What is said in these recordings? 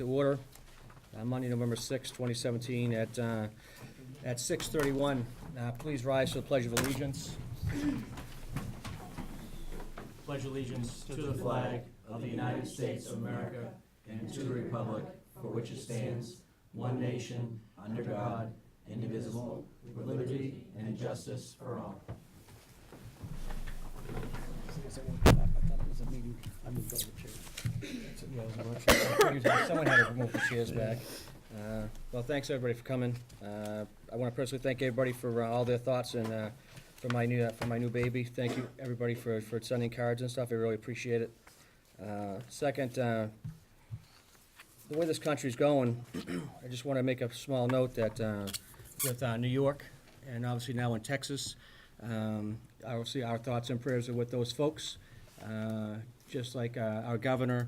to order. Monday, November 6, 2017, at 6:31. Please rise for the Pledge of Allegiance. Pledge allegiance to the flag of the United States of America and to the republic for which it stands, one nation, under God, indivisible, with liberty and justice for all. Someone had to move the chairs back. Well, thanks everybody for coming. I want to personally thank everybody for all their thoughts and for my new baby. Thank you everybody for sending cards and stuff. I really appreciate it. Second, the way this country's going, I just want to make a small note that with New York and obviously now in Texas, obviously our thoughts and prayers are with those folks. Just like our governor,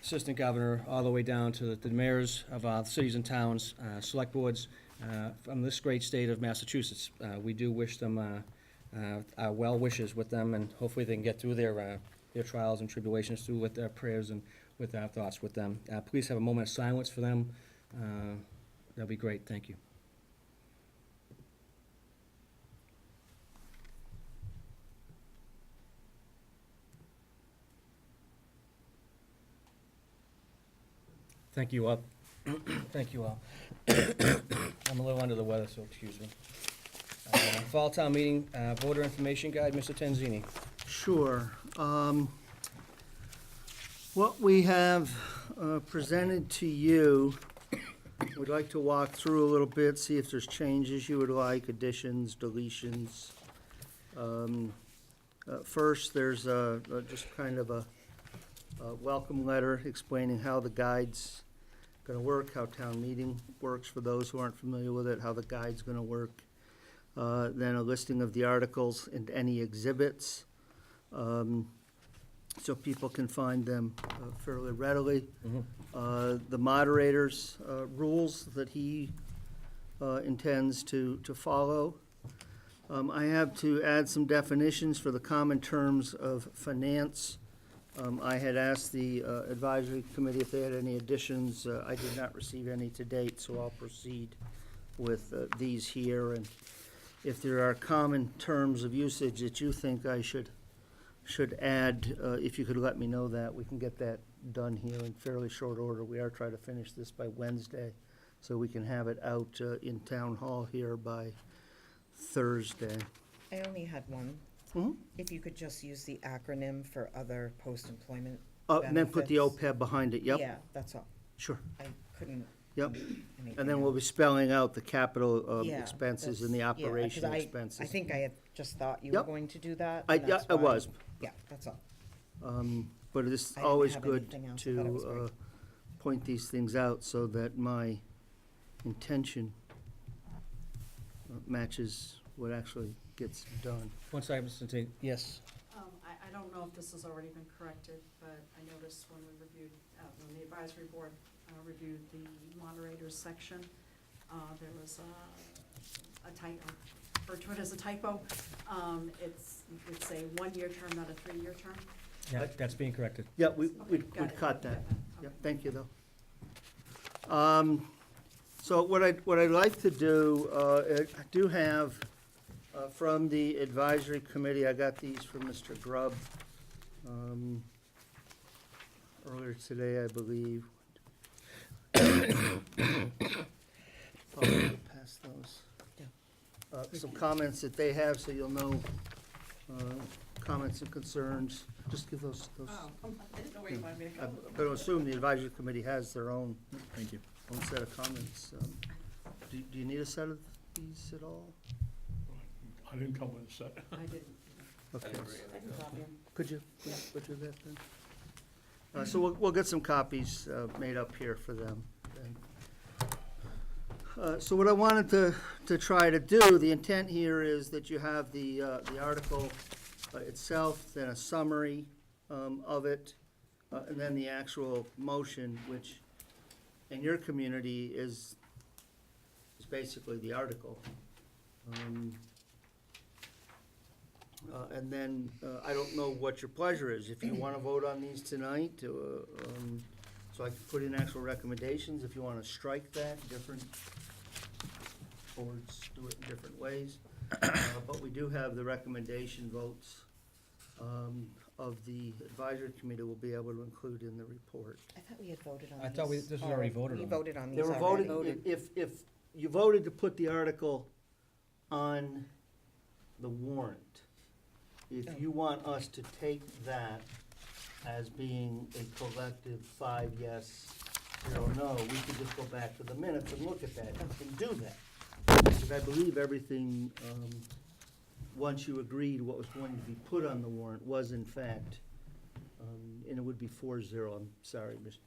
assistant governor, all the way down to the mayors of cities and towns, select boards from this great state of Massachusetts. We do wish them our well wishes with them, and hopefully they can get through their trials and tribulations through with their prayers and with our thoughts with them. Please have a moment of silence for them. That'll be great. Thank you. Thank you all. Thank you all. I'm a little under the weather, so excuse me. Fall town meeting, voter information guide, Mr. Tanzini. Sure. What we have presented to you, we'd like to walk through a little bit, see if there's changes you would like, additions, deletions. First, there's just kind of a welcome letter explaining how the guide's going to work, how town meeting works for those who aren't familiar with it, how the guide's going to work. Then a listing of the articles and any exhibits, so people can find them fairly readily. Mm-hmm. The moderator's rules that he intends to follow. I have to add some definitions for the common terms of finance. I had asked the advisory committee if they had any additions. I did not receive any to date, so I'll proceed with these here. And if there are common terms of usage that you think I should add, if you could let me know that, we can get that done here in fairly short order. We are trying to finish this by Wednesday, so we can have it out in town hall here by Thursday. I only had one. Mm-hmm. If you could just use the acronym for other post-employment And then put the benefits. OPEB behind it, yep. Yeah, that's all. Sure, I couldn't. yep. anything And then we'll be else. spelling out the capital Yeah, expenses and the that's- yeah, 'cause operation I expenses. think I had just thought you were Yep. going to do that. I and that's why- was. Yeah, that's all. But it's I didn't always have good anything else. I thought it was to great. point these things out so that my intention matches what actually gets done. One second, Mr. Tanzini. Yes. I don't know if this has already been corrected, but I noticed when we reviewed, when the advisory board reviewed the moderators section, there was a typo, referred to it as a typo. It's a one-year term, not a three-year term. Yeah, that's being corrected. Yeah, Okay, we'd got it, cut got that. Okay. Yep, thank you, though. So what I'd like to do, I do have from the advisory committee, I got these from Mr. Grubb earlier today, I believe. I'll pass those. Yeah. Some comments that they have, so you'll know comments and concerns. Just give those. Oh, I didn't know where you wanted me to I'm go. going to assume the advisory committee has their own Thank you. set of comments. Do you need a set of these at all? I didn't come with a set. I didn't. Okay. I can copy them. Could you please butcher that then? So we'll get some copies made up here for them. So what I wanted to try to do, the intent here is that you have the article itself, then a summary of it, and then the actual motion, which in your community is basically the article. And then I don't know what your pleasure is. If you want to vote on these tonight, so So I can put in actual recommendations if you want to strike that, different boards do it in different ways. But we do have the recommendation votes of the advisory committee we'll be able to include in the report. I thought we had voted on these. I thought this was already voted We on. voted on They these were already. voted, if you voted to put the article on the warrant, if you want us to take that as being a collective 5 yes, 0 no, we could just go back to the minutes and look at that and do that. Because I believe everything, once you agreed what was going to be put on the warrant was in fact, and it would be 4-0, I'm sorry, Mr.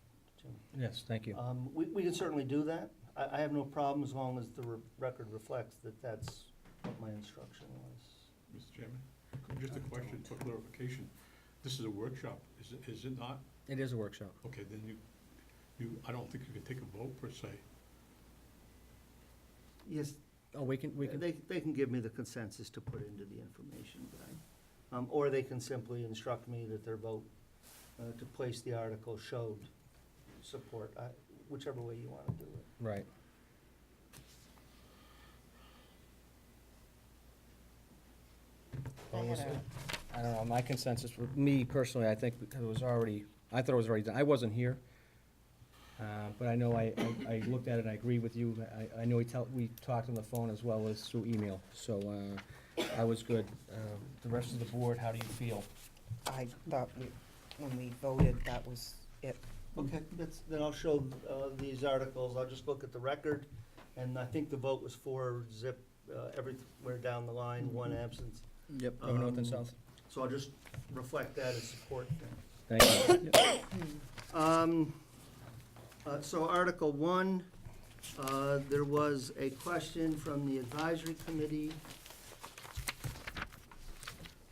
Chairman. Yes, thank you. We can certainly do that. I have no problem as long as the record reflects that that's what my instruction was. Mr. Chairman, just a question for clarification. This is a workshop, is it not? It is a workshop. Okay, then I don't think you can take a vote per se. Yes, Oh, we can, they can give me the consensus to put into the information guide. Or they can simply instruct me that their vote to place the article showed support, whichever way you want to do it. right. I Well, had was- a- I don't know, my consensus, for me personally, I think it was already, I thought it was already done. I wasn't here. But I know I looked at it and I agree with you. I know we talked on the phone as well as through email, so I was good. The rest of the board, how do you feel? I thought when we voted, that was it. Okay, then I'll show these articles, I'll just look at the record, and I think the vote was 4-0 everywhere down the line, one absence. Yep. From north and Um, south? So I'll just reflect that as support then. Thank you. So Article 1, there was a question from the advisory committee.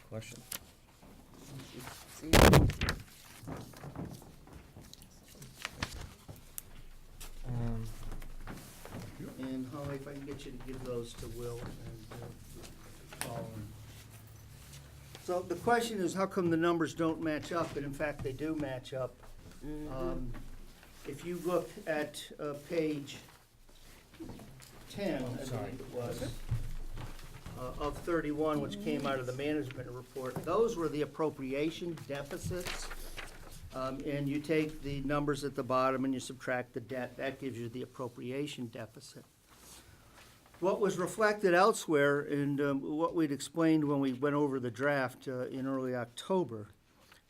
Question? See, And Holly, if I can get you to give those to Will and Paul. So the question is, how come the numbers don't match up? And in fact, they do match up. If you look at page 10, I Sorry. believe it was, of 31, which came out of the management report, those were the appropriation deficits. And you take the numbers at the bottom and you subtract the debt, that gives you the appropriation deficit. What was reflected elsewhere, and what we'd explained when we went over the draft in early October,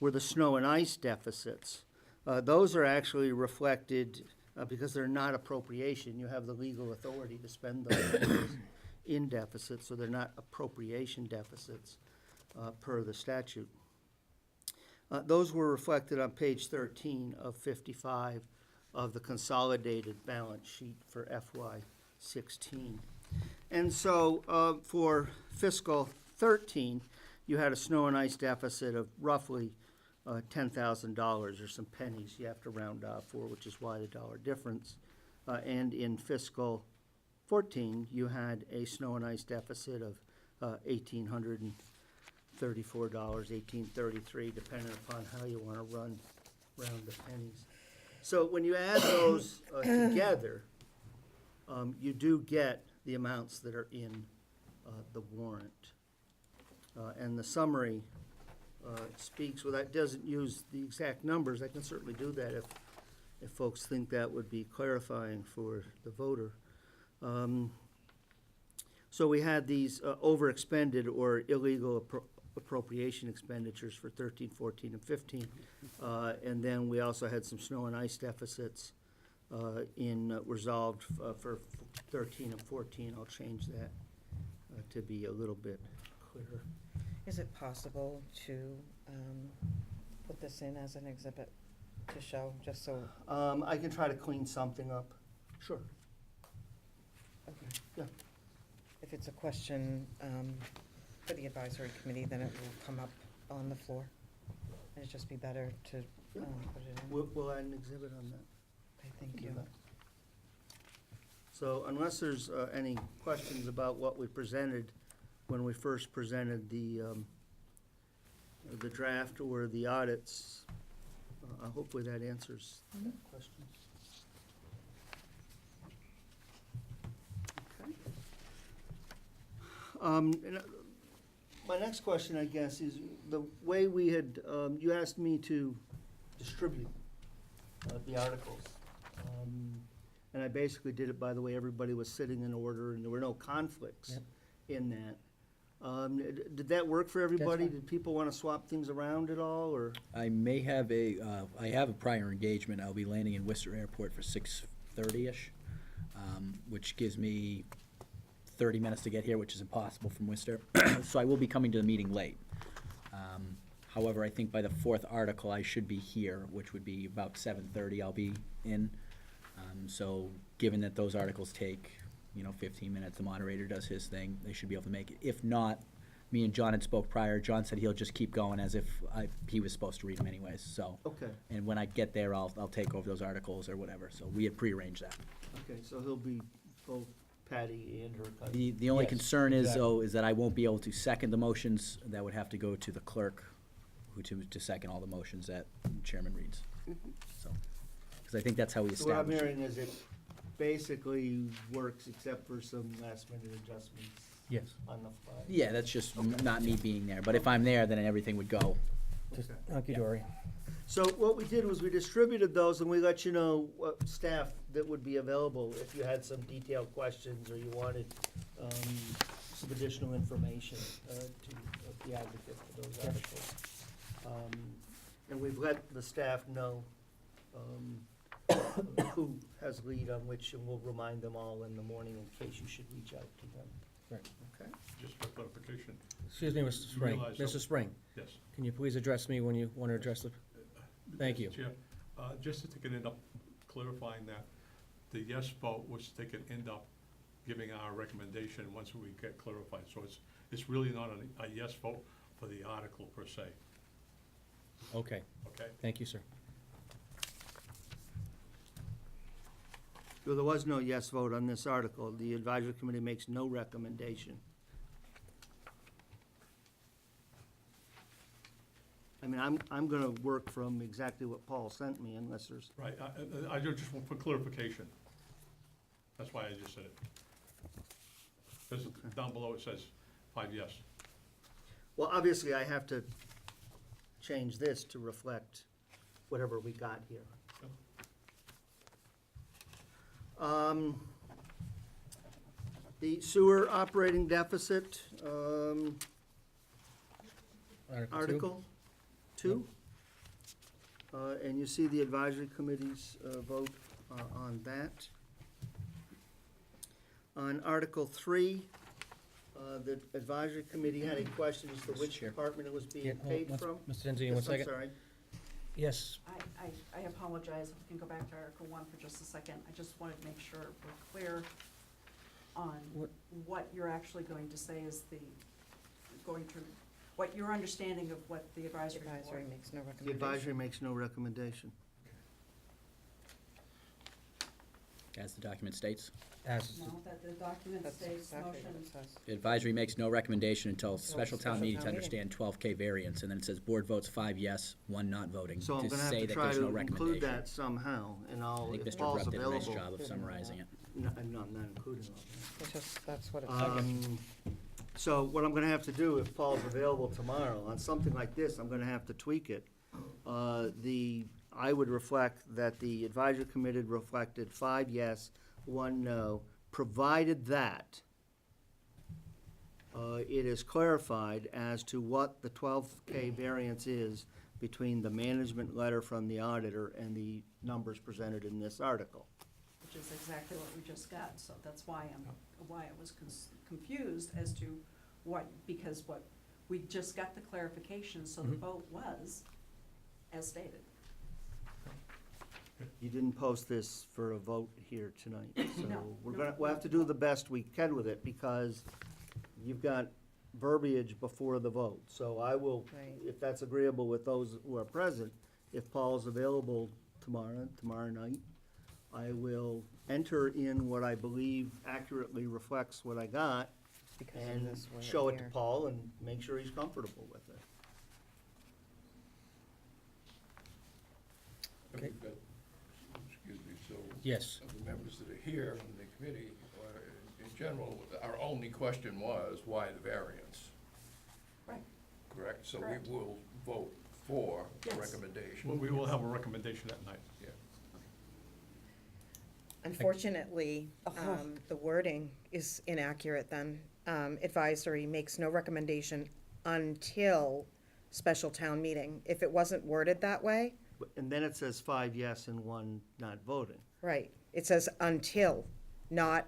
were the snow and ice deficits. Those are actually reflected, because they're not appropriation, you have the legal authority to spend those in deficits, so they're not appropriation deficits per the statute. Those were reflected on page 13 of 55 of the consolidated balance sheet for FY16. And so for fiscal 13, you had a snow and ice deficit of roughly $10,000 or some pennies you have to round off for, which is why the dollar difference. And in fiscal 14, you had a snow and ice deficit of $1,834, $1,833, depending upon how you want to round the pennies. So when you add those together, you do get the amounts that are in the warrant. And the summary speaks, well, that doesn't use the exact numbers. I can certainly do that if folks think that would be clarifying for the voter. So we had these overexpended or illegal appropriation expenditures for 13, 14, and 15. And then we also had some snow and ice deficits resolved for 13 and 14. I'll change that to be a little bit clearer. is it possible to put this in as an exhibit to show, just so? I can try to clean something up. Sure. Okay. Yeah. If it's a question for the advisory committee, then it will come up on the floor. It'd just be better to Yeah. put it in. We'll add an exhibit on that. Okay, thank Do you. that. So unless there's any questions about what we presented when we first presented the draft or the audits, hopefully that answers Mm-hmm. that question. Okay. My next question, I guess, is the way we had, you asked me to distribute the articles. And I basically did it by the way everybody was sitting in order, and there were no conflicts Yep. in that. Did that work for everybody? fine. Did people want to swap things around at all, or? I may have I have a prior engagement. I'll be landing in Worcester Airport for 6:30-ish, which gives me 30 minutes to get here, which is impossible from Worcester. So I will be coming to the meeting late. However, I think by the fourth article, I should be here, which would be about 7:30 I'll be in. So given that those articles take, 15 minutes, the moderator does his thing, they should be able to make it. If not, me and John had spoke prior. John said he'll just keep going as if he was supposed to read them anyways, so. Okay, And when I get there, I'll take over those articles or whatever, so we had prearranged that. okay, so he'll be both Patty and her. The only Yes, concern is, exactly. though, is that I won't be able to second the motions. That would have to go to the clerk, who to second all the motions that chairman reads, so. Because I think that's how we So what I'm established it. hearing is it basically works except for some last minute adjustments Yes. on the fly. Yeah, that's just not me being there, but if I'm there, then everything would go. Just Okay. hunky-dory. So what we did was we distributed those and we let you know what staff that would be available if you had some detailed questions or you wanted some additional information to be advocate for those articles. And we've let the staff know who has lead on which, and we'll remind them all in the morning in case you should reach out to them. Right. Okay? Just for clarification, Excuse me, Mr. Spring. realize Mr. that- Spring, yes. can you please address me when you want to address the, Thank you. Mr. Chair, just to end up clarifying that, the yes vote was they could end up giving our recommendation once we get clarified. So it's really not a yes vote for the article per se, okay, okay? thank you, sir. So there was no yes vote on this article. The advisory committee makes no recommendation. I mean, I'm gonna work from exactly what Paul sent me unless there's, Right, I just want for clarification. That's why I just said it. Because down below it says 5 yes. well, obviously I have to change this to reflect whatever we got here. The sewer operating deficit, Article 2. And you see the advisory committee's vote on that. On Article 3, the advisory committee had a question as to which Chair. department it was Yeah, being paid hold- from. Mr. Denzini, Yes, one I'm second. sorry. Yes, I apologize, if we can go back to Article 1 for just a second. I just wanted to make sure we're clear on what you're actually going to say is what your understanding of what the advisory Advisory board. makes no The recommendation. advisory makes no recommendation. As the document states, as, No, that the document That's states exactly what motion. it says. the advisory makes no recommendation until special town special meeting to town meeting. understand 12K variance, and then it says board votes 5 yes, 1 not voting, So I'm to gonna have say to that try there's to no include recommendation. that somehow, and I I'll, think if Mr. Paul's Bruck did a nice available. job of summarizing it. No, I'm not including all that. It's just, that's what it says. So what I'm gonna have to do, if Paul's available tomorrow, on something like this, I'm gonna have to tweak it. I would reflect that the advisory committee reflected 5 yes, 1 no, provided that it is clarified as to what the 12K variance is between the management letter from the auditor and the numbers presented in this article. Which is exactly what we just got, so that's why I was confused as to because we just got the clarification, so the Mhm. vote was as stated. You didn't post this for a vote here tonight, so No, we'll have to do the best we can with it, because you've got verbiage before the vote. So I will, Right. if that's agreeable with those who are present, if Paul's available tomorrow night, I will enter in what I believe accurately reflects what I got, Because of and this one show it to here. Paul and make sure he's comfortable with it. Yes. of the members that are here from the committee, in general, our only question was, why the variance? Right. Correct? So Correct. we will vote for the Yes. recommendation. Well, we will have a recommendation that night. Yeah. Unfortunately, the wording is inaccurate then. Advisory makes no recommendation until special town meeting. If it wasn't worded that way, And then it says 5 yes and 1 not voting. right, it says until, not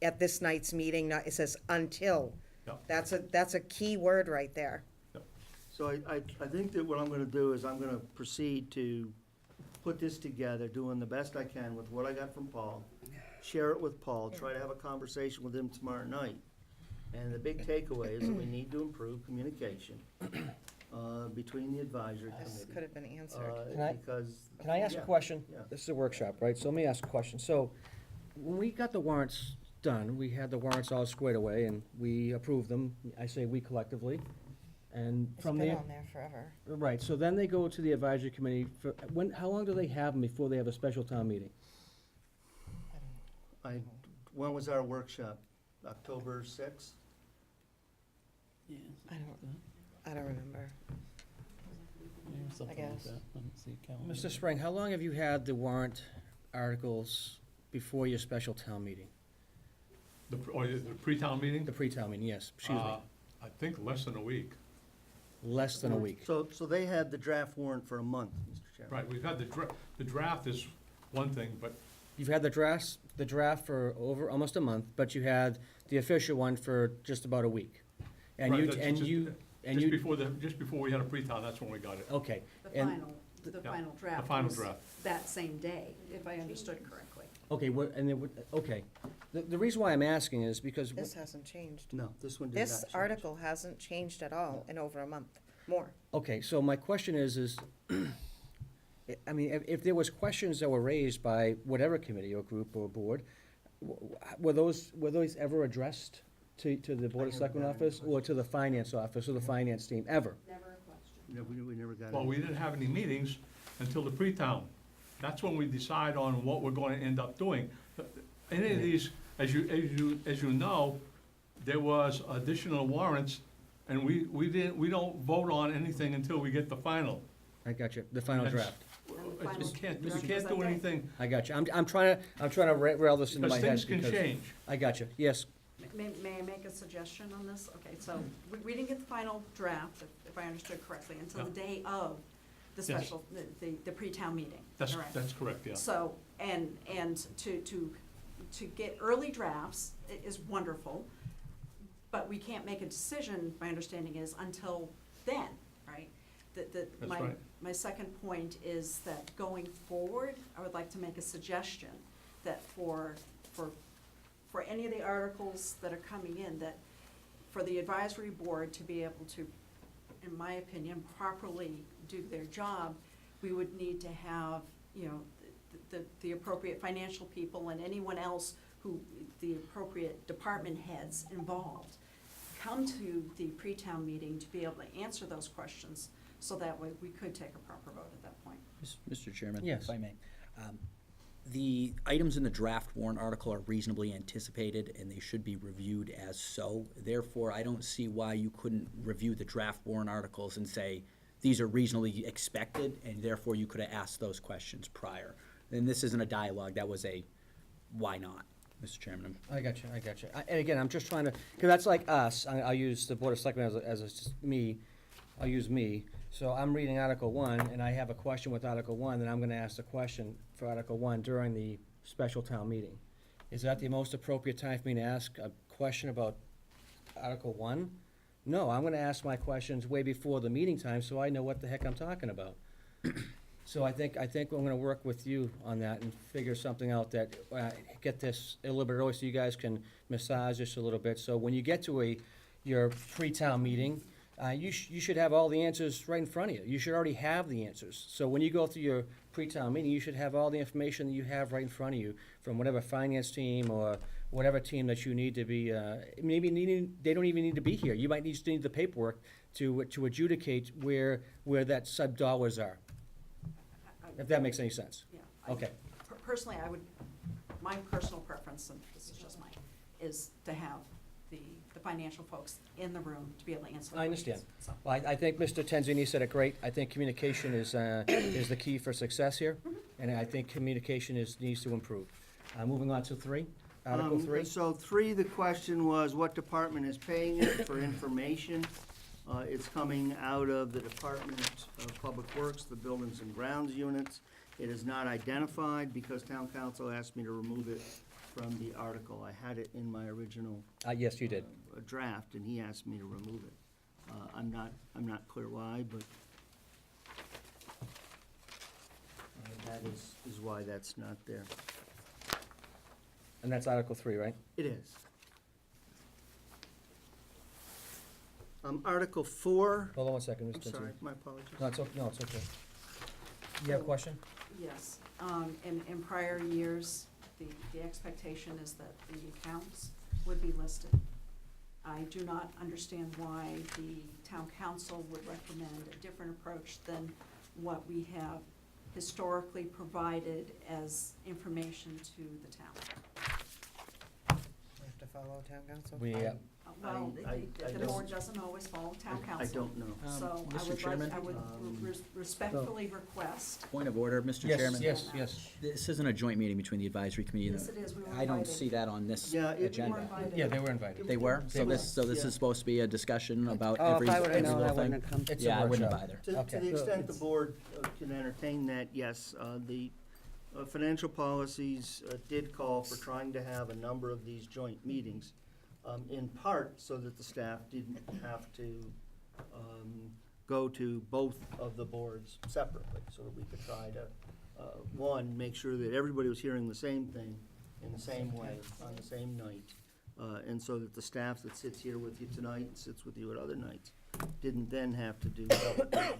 at this night's meeting, it says until. Yeah. That's a key word right there. So I think that what I'm gonna do is I'm gonna proceed to put this together, doing the best I can with what I got from Paul, share it with Paul, try to have a conversation with him tomorrow night. And the big takeaway is that we need to improve communication between the advisory This could committee. have been answered. Can I- Because. Can I ask a yeah, question? yeah. This is a workshop, right? So let me ask a question. So when we got the warrants done, we had the warrants all squared away and we approved them. I say we collectively. And It's from been there, on there forever. right, so then they go to the advisory committee for, how long do they have them before they have a special town meeting? When was our workshop? October 6th? I don't remember. I guess. Mr. Spring, how long have you had the warrant articles before your special town meeting? The pre-town meeting? The pre-town meeting, yes, excuse me, I think less than a week. less than a week. So they had the draft warrant for a month, Mr. Chairman. Right, we've had the draft is one thing, but You've had the draft for over, almost a month, but you had the official one for just about a week. And Right, you, that's and just- you, and just you, before just before we had a pre-town, that's when we got it. okay. The And- the Yeah, final draft. the final was draft. That same day, if I understood correctly. Okay, what, and then, okay. The reason why I'm asking is because, This hasn't changed. No, this one did not This change. article hasn't changed at all in over a month, more. okay, so my question is, I mean, if there was questions that were raised by whatever committee or group or board, were those ever addressed to the Board of I Selectmen haven't got any office or to the finance office or the finance team, ever? Never a question. No, we never got it. Well, we didn't have any meetings until the pre-town. That's when we decide on what we're gonna end up doing. Any of these, as you know, there was additional warrants, and we don't vote on anything until we get the final. I got you, the final That's- draft. And the You final can't, draft you was can't that do day. anything, I got you. I'm trying to rail this into my because head. things can change. I got you, yes. May I make a suggestion on this? Okay, so we didn't get the final draft, if I understood correctly, until the day of the Yes. special, the pre-town meeting. That's All right. correct, yeah. So, and to get early drafts is wonderful, but we can't make a decision, my understanding is, until then, right? That's My, right. my second point is that going forward, I would like to make a suggestion that for any of the articles that are coming in, that for the advisory board to be able to, in my opinion, properly do their job, we would need to have, you know, the appropriate financial people and anyone else who, the appropriate department heads involved, come to the pre-town meeting to be able to answer those questions, so that way we could take a proper vote at that point. Mr. Chairman? Yes. If I may. The items in the draft warrant article are reasonably anticipated, and they should be reviewed as so. Therefore, I don't see why you couldn't review the draft warrant articles and say, these are reasonably expected, and therefore you could have asked those questions prior. And this isn't a dialogue, that was a, why not, Mr. Chairman? I got you. And again, I'm just trying to, because that's like us, I'll use the Board of Selectmen I'll use me. So I'm reading Article 1, and I have a question with Article 1, then I'm gonna ask the question for Article 1 during the special town meeting. Is that the most appropriate time for me to ask a question about Article 1? No, I'm gonna ask my questions way before the meeting time, so I know what the heck I'm talking about. So I think I'm gonna work with you on that and figure something out that, get this a little bit early so you guys can massage this a little bit. So when you get to your pre-town meeting, you should have all the answers right in front of you. You should already have the answers. So when you go through your pre-town meeting, you should have all the information that you have right in front of you from whatever finance team or whatever team that you need to be, they don't even need to be here. You might just need the paperwork to adjudicate where that sub-dollars are, if that makes any sense. Yeah. Okay. personally, my personal preference, and this is just mine, is to have the financial folks in the room to be able to answer the I understand. questions. So, Well, I think Mr. Tenzini said it great. I think communication is the key for success here, and I think communication needs to improve. Moving on to 3, Article 3. So 3, the question was, what department is paying it for information? It's coming out of the Department of Public Works, the Buildings and Grounds units. It is not identified because town council asked me to remove it from the article. I had it in my original Yes, you did. draft, and he asked me to remove it. I'm not clear why, but that is why that's not there. And that's Article 3, right? It is. Article 4, Hold on one second, Mr. I'm Tenzini. sorry, my apologies. No, it's okay. You have a question? yes, in prior years, the expectation is that the accounts would be listed. I do not understand why the town council would recommend a different approach than what we have historically provided as information to the town. We have to follow town council. We, Well, I the don't- board doesn't always follow town council. I don't know. So I Mr. would Chairman? like, I would respectfully request, Point of order, Mr. yes, Chairman. yes. This isn't a joint meeting between the advisory committee and yes, it is, we were I don't invited. see that on this Yeah, it- We were agenda. invited. Yeah, they were invited. They were? They So were. this Yeah. is supposed to be a discussion about Oh, every if I would've known, I single wouldn't thing? have come. It's a Yeah, I wouldn't have workshop. either. To Okay. the extent the board can entertain that, yes, the financial policies did call for trying to have a number of these joint meetings, in part so that the staff didn't have to go to both of the boards separately, so that we could try to, one, make sure that everybody was hearing the same thing in the same way on the same night, and so that the staff that sits here with you tonight and sits with you at other nights didn't then have to do double duty.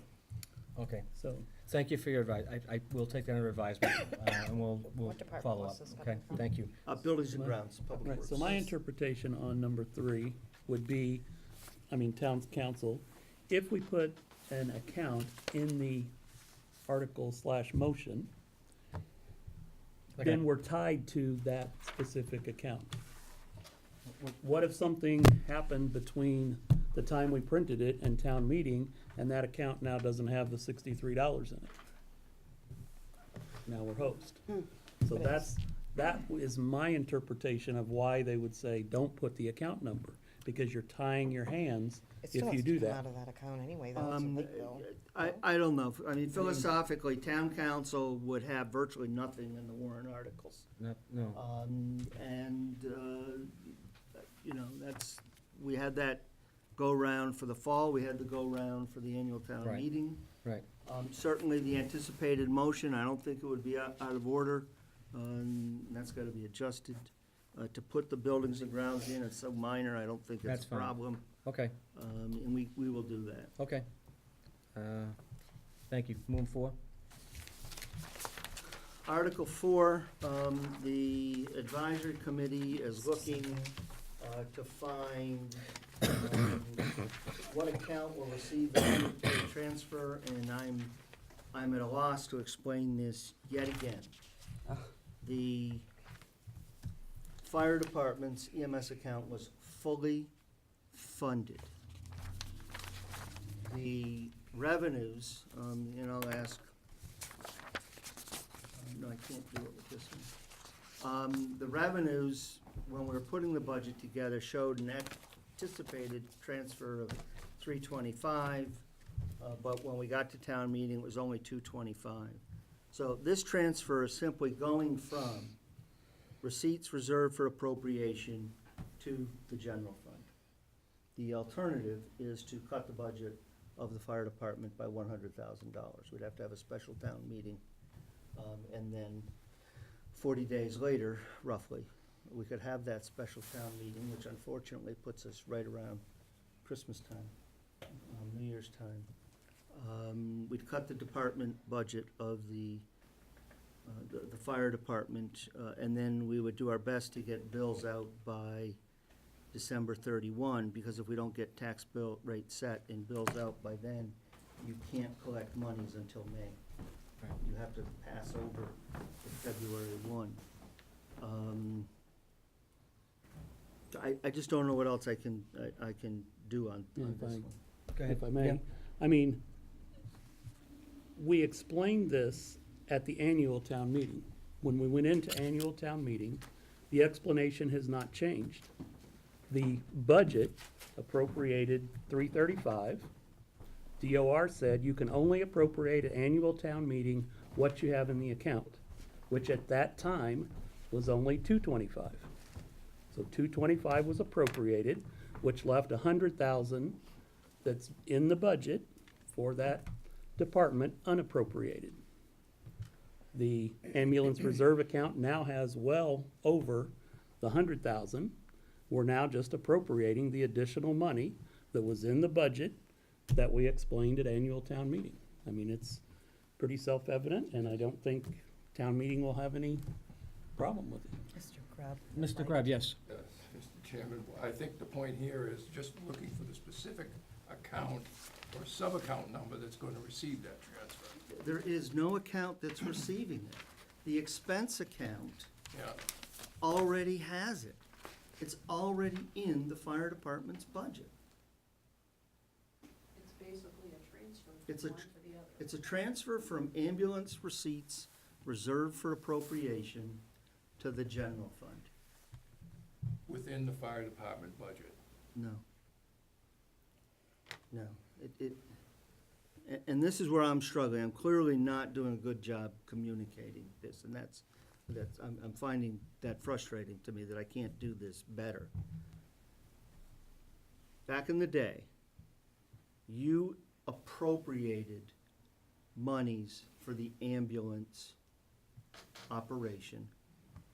Okay, So, thank you for your advice. I will take that under advisement, and we'll What department follow was up. this Okay, coming from? thank you. buildings and grounds, public Right, works. so my interpretation on number 3 would be, town council, if we put an account in the article/motion, Okay. then we're tied to that specific account. What if something happened between the time we printed it and town meeting, and that account now doesn't have the $63 in it? Now we're host. So that is my interpretation of why they would say, don't put the account number, because you're tying your hands It still if you has do to come that. out of that account anyway, though, it's a late bill. I don't know. I mean, philosophically, town council would have virtually nothing in the warrant articles. No, We had that go-round for the fall, we had the go-round for the annual town Right. meeting. right. Certainly, the anticipated motion, I don't think it would be out of order, and that's gotta be adjusted. To put the buildings and grounds in, it's so minor, I don't think That's it's a fine. problem, Okay, and we will do that. okay. Thank you. Moving forward. Article 4, the advisory committee is looking to find what account will receive the monetary transfer, and I'm at a loss to explain this yet again. The fire department's EMS account was fully funded. The revenues, and I'll ask, no, I can't do it with this one. The revenues, when we were putting the budget together, showed an anticipated transfer of 325, but when we got to town meeting, it was only 225. So this transfer is simply going from receipts reserved for appropriation to the general fund. The alternative is to cut the budget of the fire department by $100,000. We'd have to have a special town meeting, and then 40 days later, roughly, we could have that special town meeting, which unfortunately puts us right around Christmas time, New Year's time. We'd cut the department budget of the fire department, and then we would do our best to get bills out by December 31, because if we don't get tax bill rate set and bills out by then, you can't collect monies until May. You have to pass over to February 1. I just don't know what else I can do on Yeah, this fine. one. Go ahead. If I may. Yeah. I mean, we explained this at the annual town meeting. When we went into annual town meeting, the explanation has not changed. The budget appropriated $335. DOR said you can only appropriate at annual town meeting what you have in the account, which at that time was only $225. So $225 was appropriated, which left $100,000 that's in the budget for that department unappropriated. The ambulance reserve account now has well over the 100,000. We're now just appropriating the additional money that was in the budget that we explained at annual town meeting. I mean, it's pretty self-evident, and I don't think town meeting will have any problem with it. Mr. Crab. Mr. Crab, yes. Mr. Chairman, I think the point here is just looking for the specific account or sub-account number that's going to receive that transfer. There is no account that's receiving it. The expense account Yeah, already has it. It's already in the fire department's budget. It's basically a transfer It's from a one tr- to the other. It's a transfer from ambulance receipts reserved for appropriation to the general fund. within the fire department budget. No. No, and this is where I'm struggling. I'm clearly not doing a good job communicating this, and I'm finding that frustrating to me that I can't do this better. Back in the day, you appropriated monies for the ambulance operation,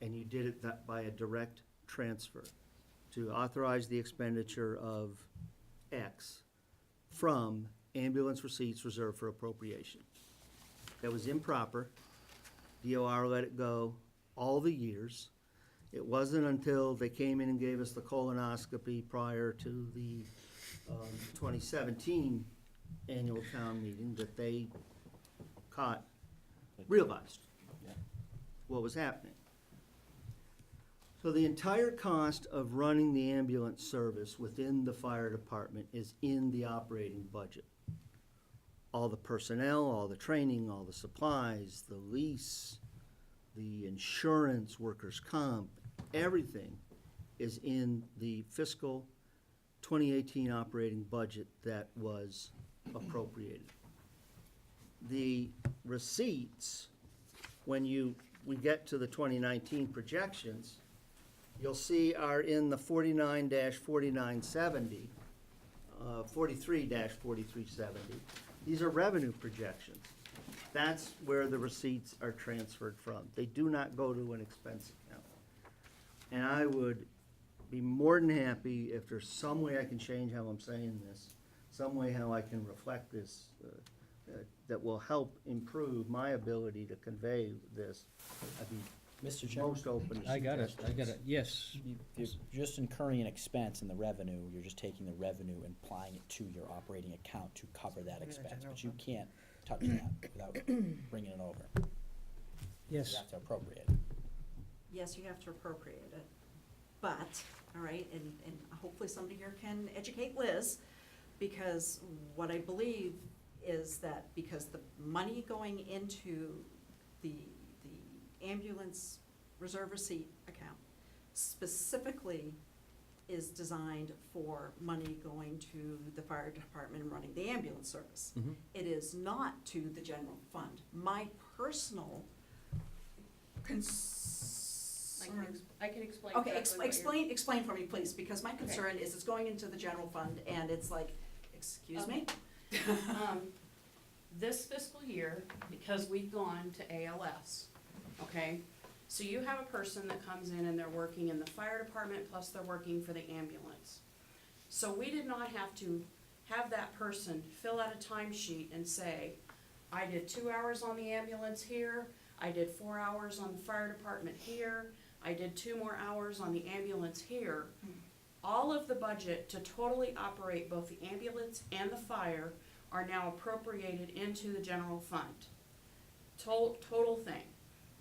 and you did it by a direct transfer to authorize the expenditure of X from ambulance receipts reserved for appropriation. That was improper. DOR let it go all the years. It wasn't until they came in and gave us the colonoscopy prior to the 2017 annual town meeting that they realized what was happening. So the entire cost of running the ambulance service within the fire department is in the operating budget. All the personnel, all the training, all the supplies, the lease, the insurance, workers' comp, everything is in the fiscal 2018 operating budget that was appropriated. The receipts, when we get to the 2019 projections, you'll see are in the 49-4970, 43-4370. These are revenue projections. That's where the receipts are transferred from. They do not go to an expense account. And I would be more than happy if there's some way I can change how I'm saying this, some way how I can reflect this, that will help improve my ability to convey this. I'd be Mr. Chairman? most open to I got it, suggestions. yes. You're just incurring an expense in the revenue, you're just taking the revenue and applying it to your operating account to cover that In the expense, general but you fund. can't touch that without bringing it over. You Yes. have to appropriate. Yes, you have to appropriate it, but, all right, and hopefully somebody here can educate Liz, because what I believe is that because the money going into the ambulance reserve receipt account specifically is designed for money going to the fire department and running the ambulance service. Mhm. It is not to the general fund. My personal concern. I can explain Okay, exactly what you're. explain for me, please, because my concern is it's going into the general fund and it's like, excuse me? This fiscal year, because we've gone to ALS, okay? So you have a person that comes in and they're working in the fire department, plus they're working for the ambulance. So we did not have to have that person fill out a timesheet and say, I did 2 hours on the ambulance here, I did 4 hours on the fire department here, I did 2 more hours on the ambulance here. All of the budget to totally operate both the ambulance and the fire are now appropriated into the general fund. total thing.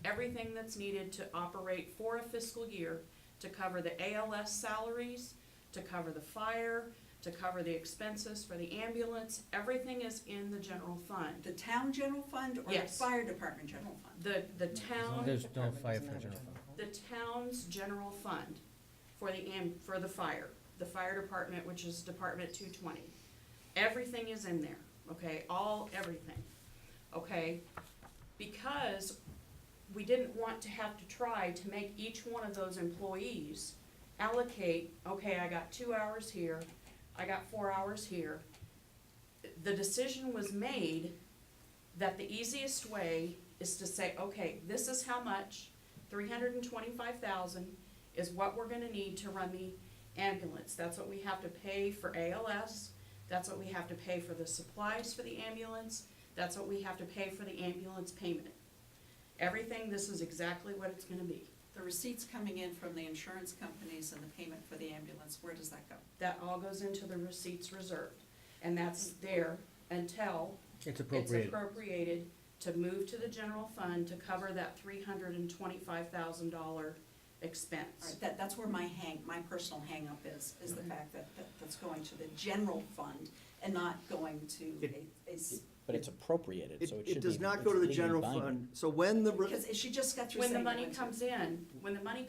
Everything that's needed to operate for a fiscal year, to cover the ALS salaries, to cover the fire, to cover the expenses for the ambulance, everything is in the general fund. The town general fund or the Yes. fire department general fund? The town, There's no Department fire doesn't for have a general general fund. the town's general fund for the fire, the fire department, which is Department 220. Everything is in there, okay, everything, okay? Because we didn't want to have to try to make each one of those employees allocate, okay, I got 2 hours here, I got 4 hours here. The decision was made that the easiest way is to say, okay, this is how much, 325,000 is what we're gonna need to run the ambulance. That's what we have to pay for ALS, that's what we have to pay for the supplies for the ambulance, that's what we have to pay for the ambulance payment. Everything, this is exactly what it's gonna be. The receipts coming in from the insurance companies and the payment for the ambulance, where does that go? That all goes into the receipts reserved, and that's there until It's it's appropriated. appropriated to move to the general fund to cover that $325,000 All expense. right, that's where my personal hang-up is the fact that that's going to the general fund and not going to a But it's appropriated, so it should be. It does not it's go to the legally general binding. fund. So when the, because she just got through When the saying. money it went to-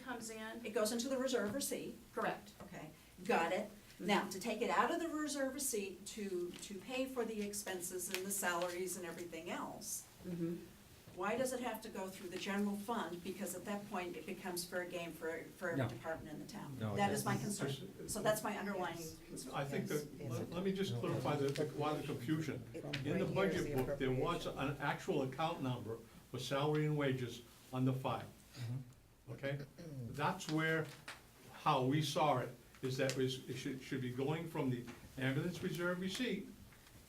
comes in, It goes into the reserve receipt, correct. okay, got it. Now, to take it out of the reserve receipt to pay for the expenses and the salaries and everything else, Mhm. why does it have to go through the general fund? Because at that point, it becomes fair game for every No. department in the town. No, it That is my doesn't. concern. So that's my underlying concern. I think that, let me just clarify why the confusion. It- In the right here is budget the book, there was appropriation. an actual account number for salary and wages on the file. Okay? That's where, how we saw it, is that it should be going from the ambulance reserve receipt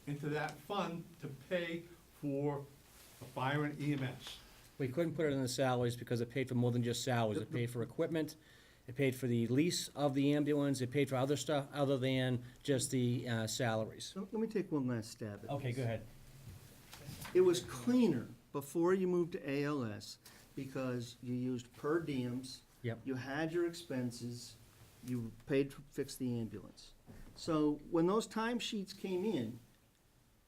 into that fund to pay for the fire and EMS. We couldn't put it in the salaries because it paid for more than just salaries. It paid for equipment, it paid for the lease of the ambulance, it paid for other stuff other than just the salaries. so let me take one last stab at Okay, this. go ahead. It was cleaner before you moved to ALS because you used per diems. Yep. You had your expenses, you paid to fix the ambulance. So when those timesheets came in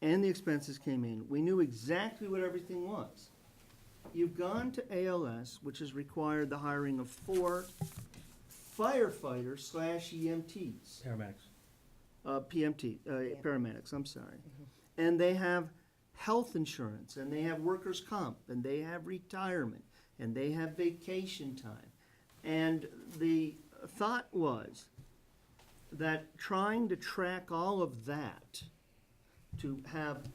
and the expenses came in, we knew exactly what everything was. You've gone to ALS, which has required the hiring of 4 firefighters / EMTs. Paramedics. Paramedics, I'm sorry. And they have health insurance, and they have workers' comp, and they have retirement, and they have vacation time. And the thought was that trying to track all of that, to have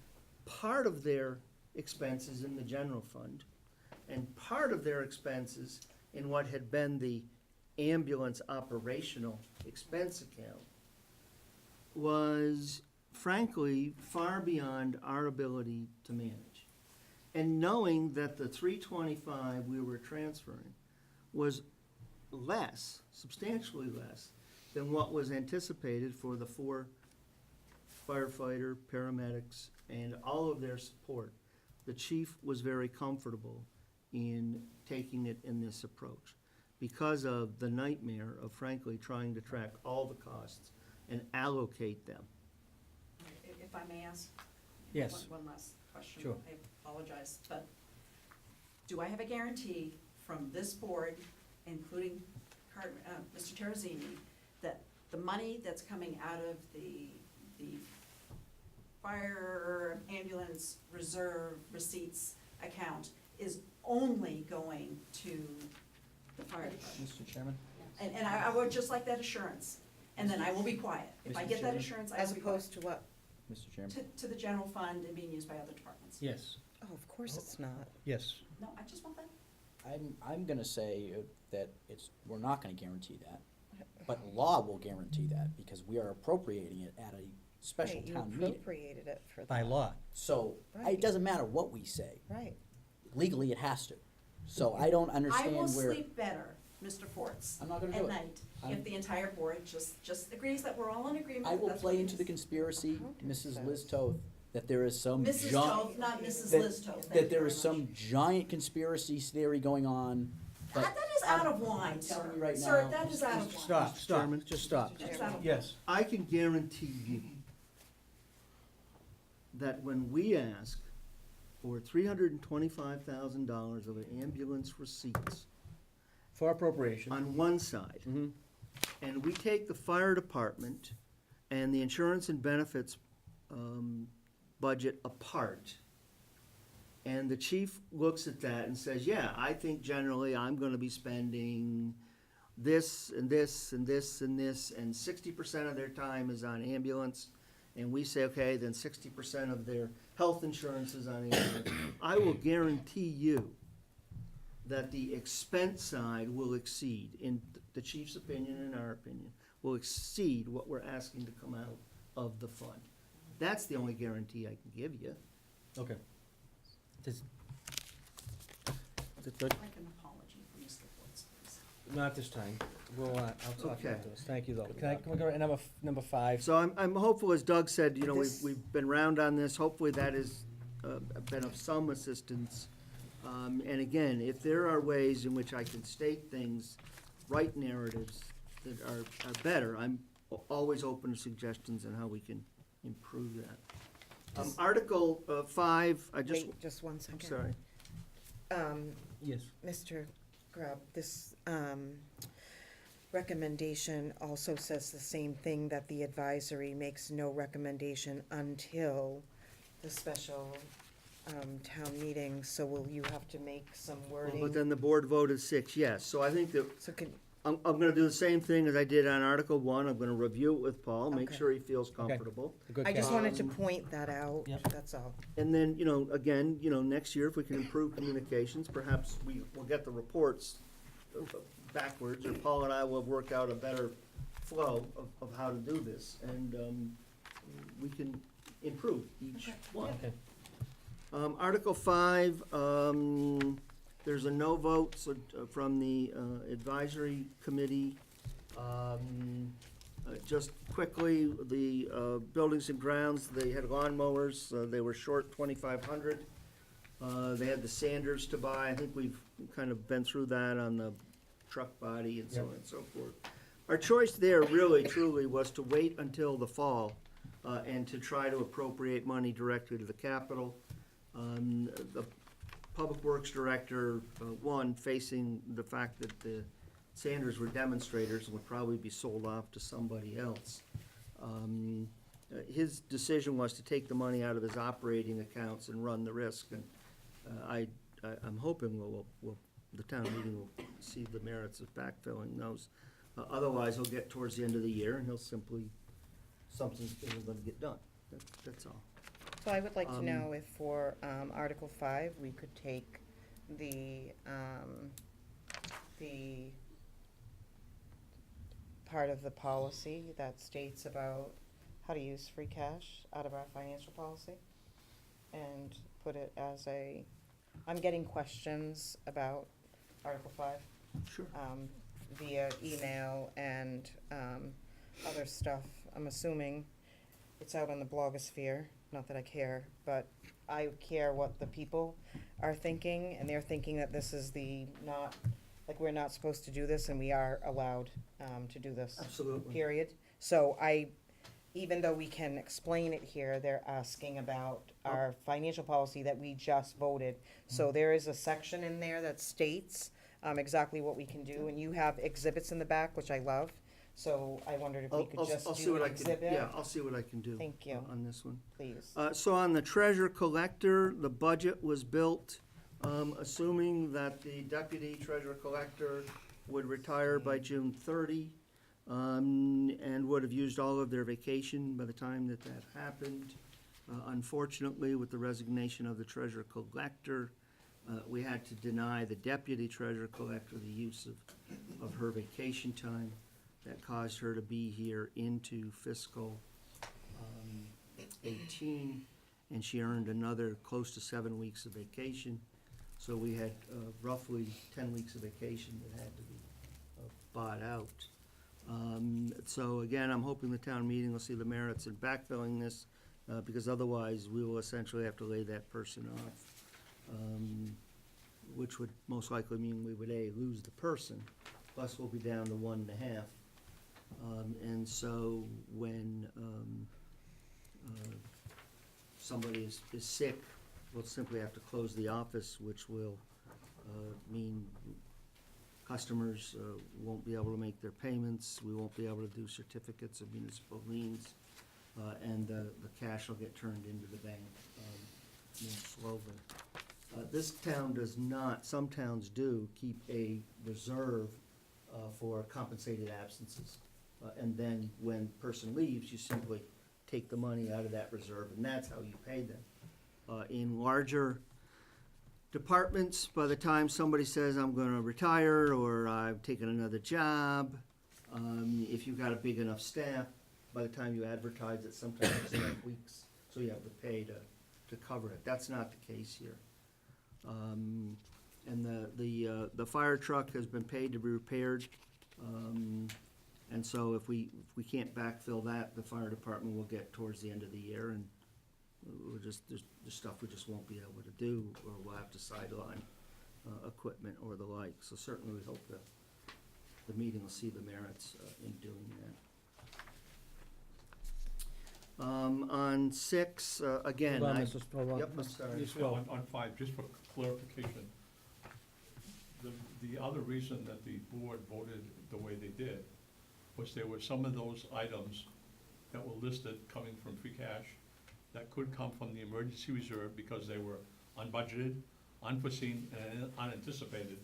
part of their expenses in the general fund, and part of their expenses in what had been the ambulance operational expense account, was frankly far beyond our ability to manage. And knowing that the 325 we were transferring was less, substantially less, than what was anticipated for the 4 firefighter, paramedics, and all of their support, the chief was very comfortable in taking it in this approach because of the nightmare of frankly trying to track all the costs and allocate them. If I may ask? Yes. One last question. Sure. I apologize, but do I have a guarantee from this board, including Mr. Terrazini, that the money that's coming out of the fire ambulance reserve receipts account is only going to the fire department? Mr. Chairman? And I would just like that assurance, and then I will be quiet. If I Mr. get that Chairman? assurance, I As will be quiet. opposed to what? Mr. Chairman? To the general fund and being used by other departments. Yes, Oh, of course it's not. yes. No, I just want that. I'm gonna say that we're not gonna guarantee that, but law will guarantee that, because we are appropriating it at a special Right, you town meeting. appropriated it for that. By law. So, Right. it doesn't matter what we say, Right. legally it has to. So I don't I understand will where. sleep better, Mr. Forts, I'm not gonna at do it. night, I'm- if the entire board just agrees that we're all in agreement. I will that's play what it into the is. conspiracy How do Mrs. that? Liz Toth that there is some Mrs. giant, Toth, not Mrs. that- Liz Toth. Thank that you there very is some much. giant conspiracy theory going on. But That is out of line, sir. telling you right Sir, now- that is out of line. Stop, stop, Chairman? just stop. That's out of Yes. I can guarantee you that when we ask for $325,000 of ambulance receipts For appropriation. on one side, Mm-hmm. and we take the fire department and the insurance and benefits budget apart, and the chief looks at that and says, yeah, I think generally I'm gonna be spending this and this and this and this, and 60% of their time is on ambulance, and we say, okay, then 60% of their health insurance is on ambulance, I will guarantee you that the expense side will exceed, in the chief's opinion and our opinion, will exceed what we're asking to come out of the fund. That's the only guarantee I can give you. Okay. Is it good? Like an apology from Mr. Woods, please. Not this time. We'll, I'll talk Okay. about those. Thank you, though. Can we go to number 5? So I'm hopeful, as Doug said, you know, This- we've been round on this, hopefully that has been of some assistance. And again, if there are ways in which I can state things, write narratives that are better, I'm always open to suggestions on how we can improve that. Article 5, I just, Wait, just one I'm second. sorry. Yes. Mr. Grubb, this recommendation also says the same thing, that the advisory makes no recommendation until the special town meeting, so will you have to make some wording? But then the board voted 6 yes, so I think that So can, I'm gonna do the same thing as I did on Article 1, I'm gonna review it with Paul, make Okay. sure he feels comfortable. A good I just catch. wanted to point that out, Yep. that's all. And then, you know, again, you know, next year, if we can improve communications, perhaps we'll get the reports backwards, or Paul and I will work out a better flow of how to do this, and we can improve each one. Okay. Article 5, there's a no vote from the advisory committee. Just quickly, the buildings and grounds, they had lawnmowers, they were short 2,500. They had the sanders to buy, I think we've kind of been through that on the truck body and so on and so forth. Our choice there really truly was to wait until the fall and to try to appropriate money directly to the capital. The Public Works Director, facing the fact that the Sanders were demonstrators and would probably be sold off to somebody else. His decision was to take the money out of his operating accounts and run the risk, and I'm hoping the town meeting will see the merits of backfilling those. Otherwise, he'll get towards the end of the year and he'll simply, something isn't gonna get done. That's all. So I would like to know if for Article 5, we could take the part of the policy that states about how to use free cash out of our financial policy and put it as I'm getting questions about Article 5 Sure. via email and other stuff. I'm assuming it's out on the blogosphere, not that I care, but I care what the people are thinking, and they're thinking that this is we're not supposed to do this, and we are allowed to do this. Absolutely. Period. So even though we can explain it here, they're asking about our financial policy that we just voted. So there is a section in there that states exactly what we can do, and you have exhibits in the back, which I love. So I wondered if we could I'll just see do what an I can, exhibit, yeah, I'll see what I can do. Thank you. On this one. please. So on the treasure collector, the budget was built, assuming that the deputy treasurer collector would retire by June 30, and would have used all of their vacation by the time that happened. Unfortunately, with the resignation of the treasurer collector, we had to deny the deputy treasurer collector the use of her vacation time. That caused her to be here into fiscal 18, and she earned another close to 7 weeks of vacation. So we had roughly 10 weeks of vacation that had to be bought out. So again, I'm hoping the town meeting will see the merits in backfilling this because otherwise we will essentially have to lay that person off, which would most likely mean we would lose the person, plus we'll be down to 1.5. And so when somebody is sick, we'll simply have to close the office, which will mean customers won't be able to make their payments, we won't be able to do certificates of municipal liens, and the cash will get turned into the bank more slowly. This town does not, some towns do, keep a reserve for compensated absences. And then when person leaves, you simply take the money out of that reserve, and that's how you pay them. In larger departments, by the time somebody says, I'm gonna retire, or I've taken another job, if you've got a big enough staff, by the time you advertise it, sometimes it's like weeks, so you have to pay to cover it. That's not the case here. And the fire truck has been paid to be repaired. And so if we can't backfill that, the fire department will get towards the end of the year, and there's stuff we just won't be able to do, or we'll have to sideline equipment or the like. So certainly we hope the meeting will see the merits in doing that. On 6, again, Hold on, I. hold on. Yep, I'm sorry. Just Yeah, go. on 5, just for clarification, the other reason that the board voted the way they did was there were some of those items that were listed coming from free cash that could come from the emergency reserve because they were unbudgeted, unforeseen, and unanticipated,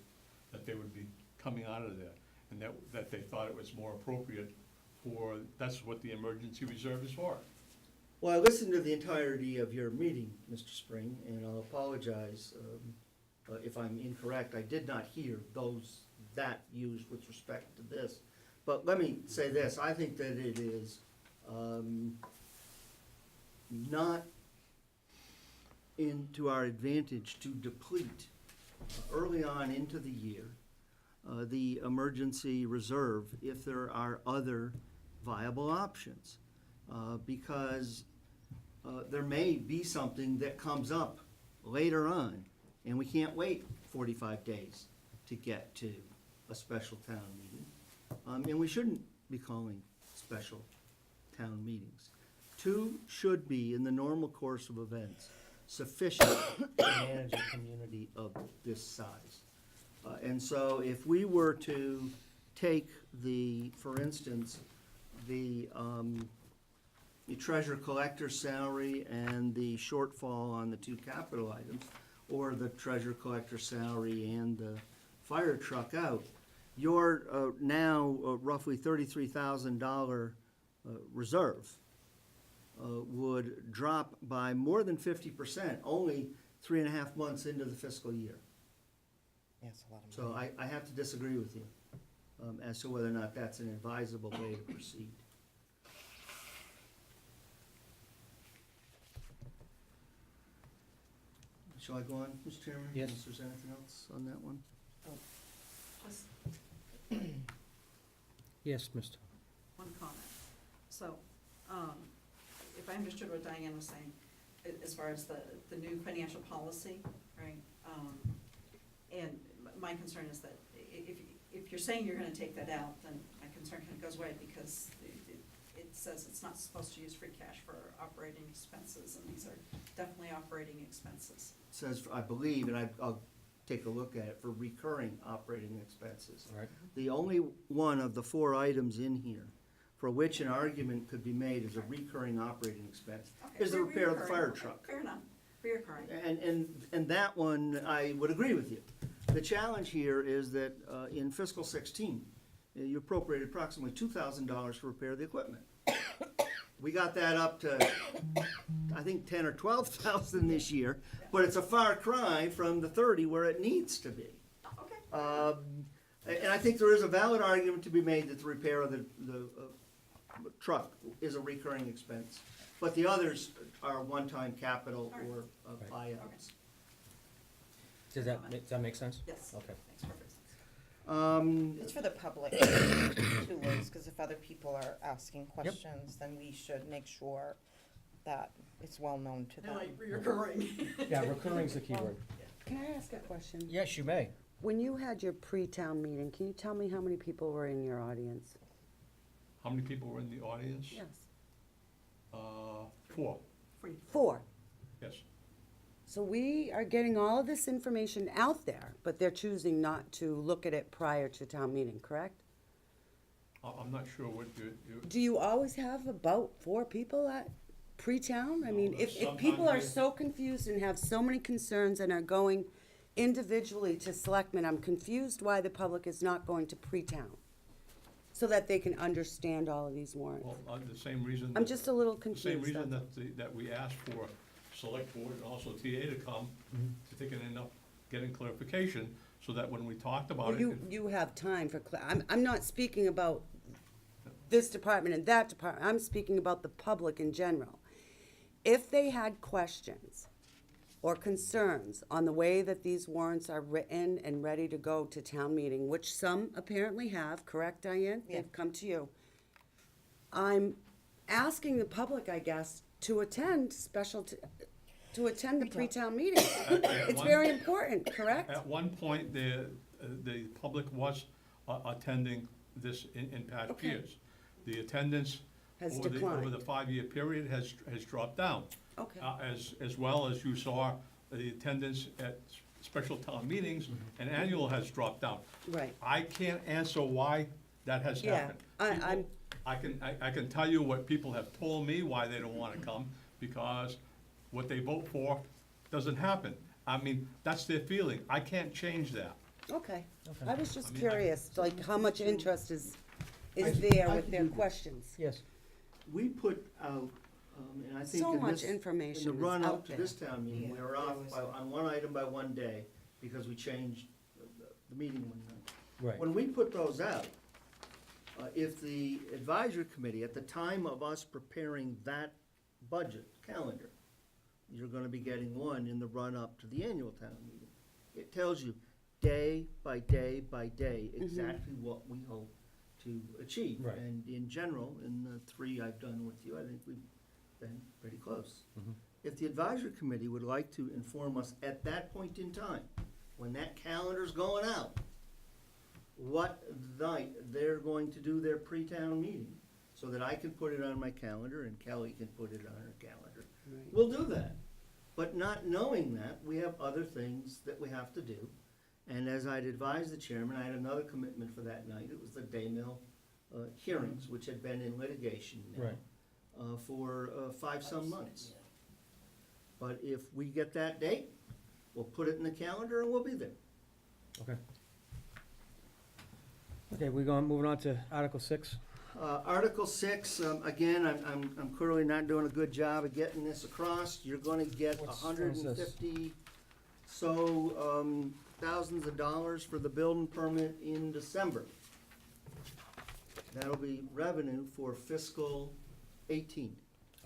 that they would be coming out of there. And that they thought it was more appropriate for, that's what the emergency reserve is for. Well, I listened to the entirety of your meeting, Mr. Spring, and I'll apologize if I'm incorrect. I did not hear that used with respect to this. But let me say this, I think that it is not into our advantage to deplete early on into the year the emergency reserve if there are other viable options. Because there may be something that comes up later on, and we can't wait 45 days to get to a special town meeting. And we shouldn't be calling special town meetings. 2 should be, in the normal course of events, sufficient to manage a community of this size. And so if we were to take for instance, the treasurer collector salary and the shortfall on the 2 capital items, or the treasurer collector salary and the fire truck out, your now roughly $33,000 reserve would drop by more than 50%, only 3.5 months into the fiscal year. Yeah, it's a lot of So I have to disagree with you as to whether or not that's an advisable way to proceed. Shall I go on, Mr. Chairman? Yes. Unless there's anything else on that one? Just Yes, Mr. one comment. So, if I understood what Diane was saying, as far as the new financial policy, right? And my concern is that if you're saying you're gonna take that out, then my concern kind of goes away, because it says it's not supposed to use free cash for operating expenses, and these are definitely operating expenses. It says, I believe, and I'll take a look at it, for recurring operating expenses. All right. The only one of the 4 items in here for which an argument could be made as a recurring operating expense Okay, is the repair of the fire reoccurring, okay, truck. Fair enough, reoccurring. And that one, I would agree with you. The challenge here is that in fiscal 16, you appropriated approximately $2,000 to repair the equipment. We got that up to, I think, 10 or 12,000 this year, but it's a far cry from the 30 where it needs to be. Okay. And I think there is a valid argument to be made that the repair of the truck is a recurring expense, but the others are one-time capital or buyouts. Does that make sense? Yes. Okay. Makes perfect sense. It's for the public, too, Liz, because if other people are asking questions, then we should make sure that it's well known to And them. like reoccurring. Yeah, recurring's the key word. Can I ask a question? Yes, you may. When you had your pre-town meeting, can you tell me how many people were in your audience? How many people were in the audience? Yes. 4, 4. yes. So we are getting all of this information out there, but they're choosing not to look at it prior to town meeting, correct? I'm not sure what you, Do you always have about 4 people at pre-town? I mean, if Sometimes people are we- so confused and have so many concerns and are going individually to selectmen, I'm confused why the public is not going to pre-town, so that they can understand all of these warrants. well, the same reason. I'm just a little The same confused. reason that's all. that we asked for select board and also TA to come, to take it end up getting clarification, so that when we talked about Well, it. you have time for, I'm not speaking about this department and that department, I'm speaking about the public in general. If they had questions or concerns on the way that these warrants are written and ready to go to town meeting, which some apparently have, correct, Diane? Yeah. They've come to you. I'm asking the public, I guess, to attend to attend the pre-town meeting. It's one- very important, correct? At one point, the public was attending this in past Okay. years. The attendance Has over declined. the 5-year period has dropped down. Okay. As well as you saw, the attendance at special town meetings and annual has dropped down. Right. I can't answer why that has Yeah, happened. I'm- I can tell you what people have told me why they don't wanna come, because what they vote for doesn't happen. I mean, that's their feeling. I can't change that. Okay, I was just I mean, curious, like, how much interest is I- there I with can their do that. questions? Yes. We put out, and I think So in much this, information in is the run-up out to there. this town meeting, we were off on one item by one day, because we changed the meeting one night. Right. When we put those out, if the advisory committee, at the time of us preparing that budget calendar, you're gonna be getting one in the run-up to the annual town meeting. It tells you day by day by day exactly what we hope to achieve. Right. And in general, in the 3 I've done with you, I think we've been pretty close. If the advisory committee would like to inform us at that point in time, when that calendar's going out, what night they're going to do their pre-town meeting, so that I can put it on my calendar and Kelly can put it on her calendar. Right. We'll do that. But not knowing that, we have other things that we have to do. And as I'd advised the chairman, I had another commitment for that night. It was the day mill hearings, which had been in litigation now, Right. for 5-some months. But if we get that date, we'll put it in the calendar and we'll be there. Okay. Okay, moving on to Article 6. Article 6, again, I'm clearly not doing a good job of getting this across. You're gonna get What's this? 150 thousands of dollars for the building permit in December. That'll be revenue for fiscal 18.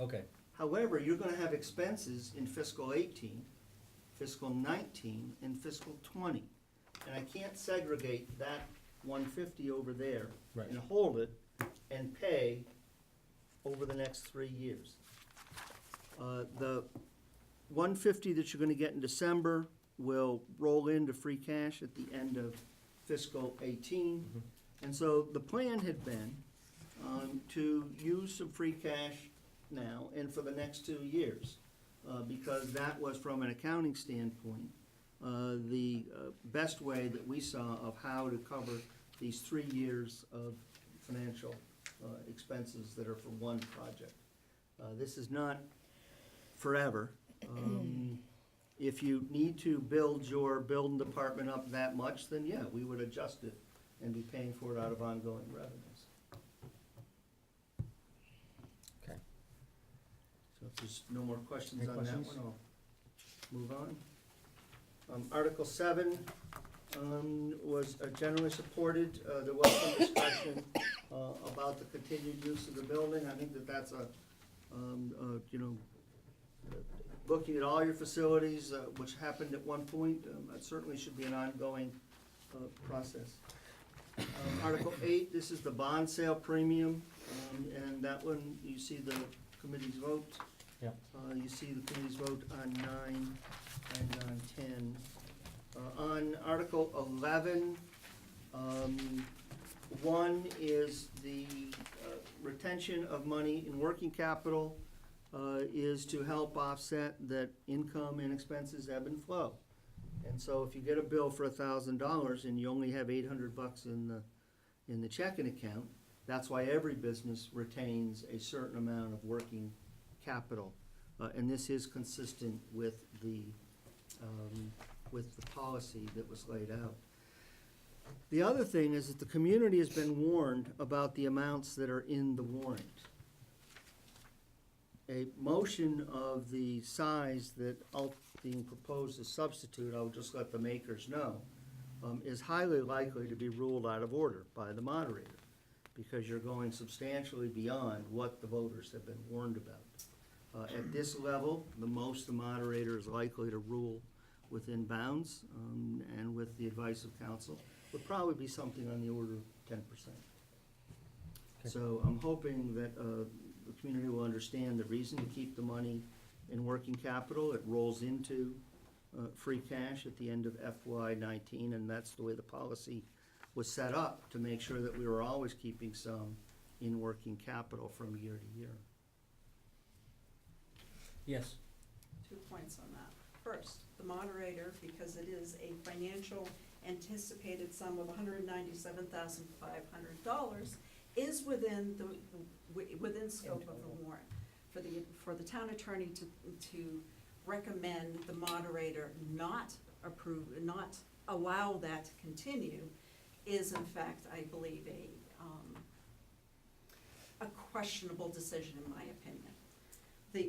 Okay. However, you're gonna have expenses in fiscal 18, fiscal 19, and fiscal 20. And I can't segregate that 150 over there Right. and hold it and pay over the next 3 years. The 150 that you're gonna get in December will roll into free cash at the end of fiscal 18. And so the plan had been to use some free cash now and for the next 2 years. Because that was, from an accounting standpoint, the best way that we saw of how to cover these 3 years of financial expenses that are for one project. This is not forever. If you need to build your building department up that much, then yeah, we would adjust it and be paying for it out of ongoing revenues. Okay. So if there's no more questions Any on that questions? one, I'll move on. Article 7 was generally supported. There was some discussion about the continued use of the building. I think that that's looking at all your facilities, which happened at one point, that certainly should be an ongoing process. Article 8, this is the bond sale premium, and that one, you see the committee's vote. Yep. You see the committee's vote on 9 and on 10. On Article 11, one is the retention of money in working capital is to help offset that income and expenses ebb and flow. And so if you get a bill for $1,000 and you only have $800 in the checking account, that's why every business retains a certain amount of working capital. And this is consistent with the policy that was laid out. The other thing is that the community has been warned about the amounts that are in the warrant. A motion of the size that being proposed as substitute, I'll just let the makers know, is highly likely to be ruled out of order by the moderator, because you're going substantially beyond what the voters have been warned about. At this level, the most the moderator is likely to rule within bounds, and with the advice of council, would probably be something on the order of 10%. So I'm hoping that the community will understand the reason to keep the money in working capital. It rolls into free cash at the end of FY19, and that's the way the policy was set up, to make sure that we were always keeping some in working capital from year to year. Yes. 2 points on that. First, the moderator, because it is a financial anticipated sum of $197,500, is within scope of the warrant. For the town attorney to recommend the moderator not allow that to continue is in fact, I believe, a questionable decision in my opinion.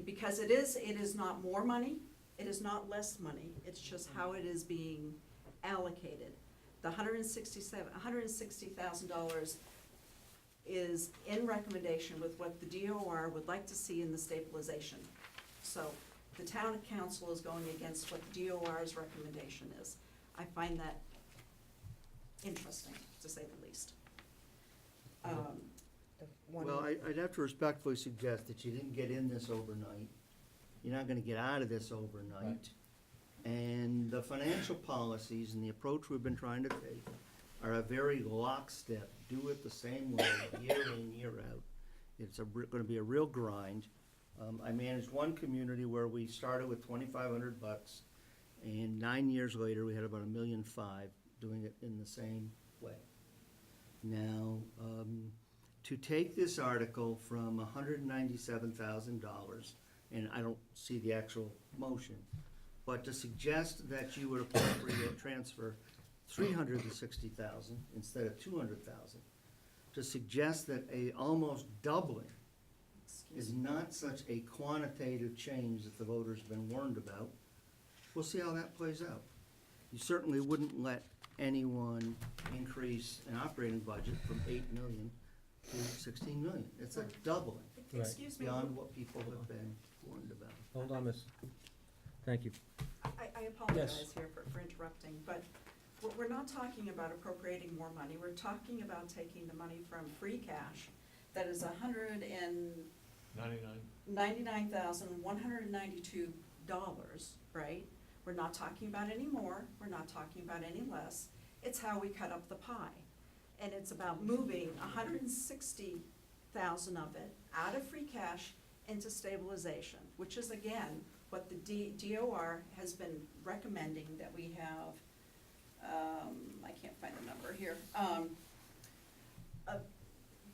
Because it is not more money, it is not less money, it's just how it is being allocated. The $160,000 is in recommendation with what the DOR would like to see in the stabilization. So the town council is going against what the DOR's recommendation is. I find that interesting, to say the least. Well, I'd have to respectfully suggest that you didn't get in this overnight. You're not gonna get out of this overnight. Right. And the financial policies and the approach we've been trying to take are a very lockstep, do it the same way, year in, year out. It's gonna be a real grind. I managed one community where we started with $2,500, and 9 years later, we had about $1.5 million doing it in the same way. Now, to take this article from $197,000, and I don't see the actual motion, but to suggest that you would appropriate transfer $360,000 instead of $200,000, to suggest that almost doubling is not such a quantitative change that the voters have been warned about. We'll see how that plays out. You certainly wouldn't let anyone increase an operating budget from 8 million to 16 million. It's a doubling Excuse me, beyond what people have been warned about. Hold on, miss. Thank you. I apologize here for interrupting, but we're not talking about appropriating more money. We're talking about taking the money from free cash that is $199,192, right? We're not talking about any more, we're not talking about any less. It's how we cut up the pie. And it's about moving $160,000 of it out of free cash into stabilization, which is again, what the DOR has been recommending that we have, I can't find the number here,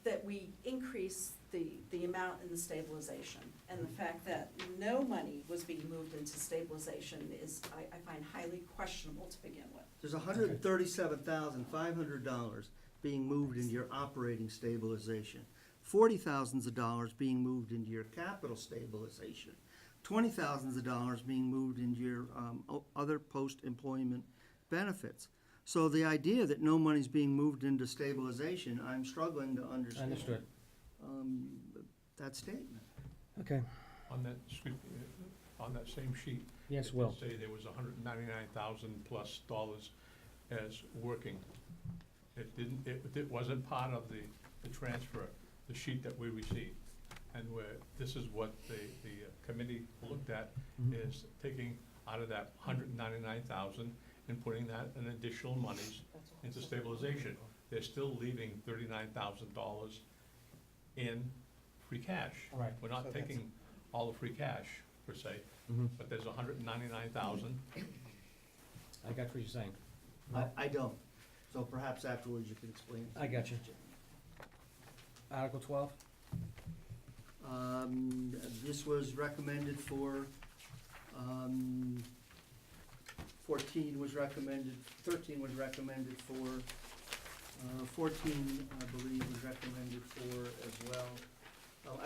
that we increase the amount in the stabilization. And the fact that no money was being moved into stabilization is, I find highly questionable to begin with. There's $137,500 being moved into your operating stabilization, $40,000 being moved into your capital stabilization, $20,000 being moved into your other post-employment benefits. So the idea that no money's being moved into stabilization, I'm struggling to understand. Understood. That statement. Okay. On that, on that same sheet. Yes, it Will. did say there was $199,000+ as working. It didn't, it wasn't part of the transfer, the sheet that we received. and this is what the committee looked at, is taking out of that 199,000 and putting that in additional monies into stabilization. They're still leaving $39,000 in free cash. Right. We're not taking all the free cash, per se, but there's 199,000. I got what you're saying. I don't, so perhaps afterwards you can explain. I got you. Article 12? This was recommended for, 14 was recommended, 13 was recommended for, 14, I believe, was recommended for as well.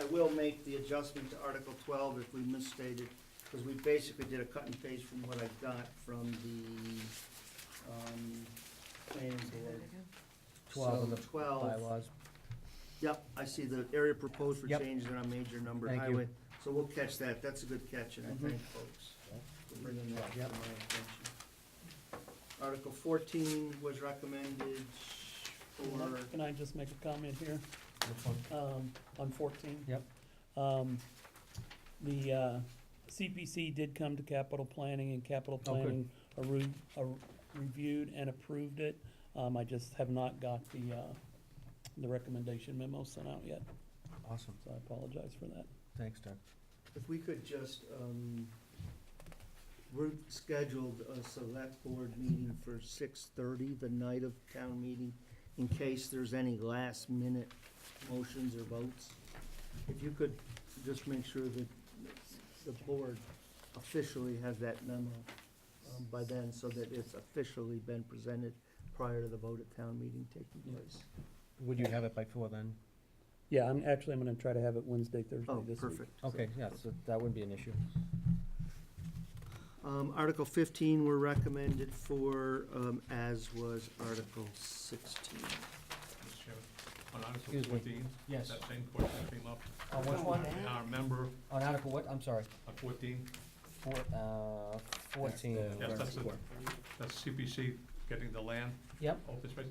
I will make the adjustment to Article 12 if we misstated, because we basically did a cut and paste from what I got from the, planning board. 12 of So the 12. bylaws. Yep, I see the area proposed for Yep. changes on a major numbered Thank you. highway. So we'll catch that, that's a good catch, and I thank folks for bringing that to my Yep. attention. Article 14 was recommended for, Can I just make a comment here, Which one? on 14? Yep. The CPC did come to capital planning, and capital Oh, good. planning reviewed and approved it. I just have not got the recommendation memo sent out yet, Awesome. so I apologize for that. Thanks, Doug. if we could just, we're scheduled a select board meeting for 6:30 the night of town meeting, in case there's any last minute motions or votes. If you could just make sure that the board officially has that memo by then, so that it's officially been presented prior to the vote at town meeting taking place. Would you have it by 4 then? Yeah, I'm gonna try to have it Wednesday, Thursday Oh, this week. perfect. Okay, yeah, so that wouldn't be an issue. Article 15 were recommended for, as was Article 16. Mr. Chairman, on Article Excuse me. 14, Yes. that same question came up. On which one? And our member On Article what? I'm sorry. on 14, 14. yes, that's CPC getting the land, Yep. open space.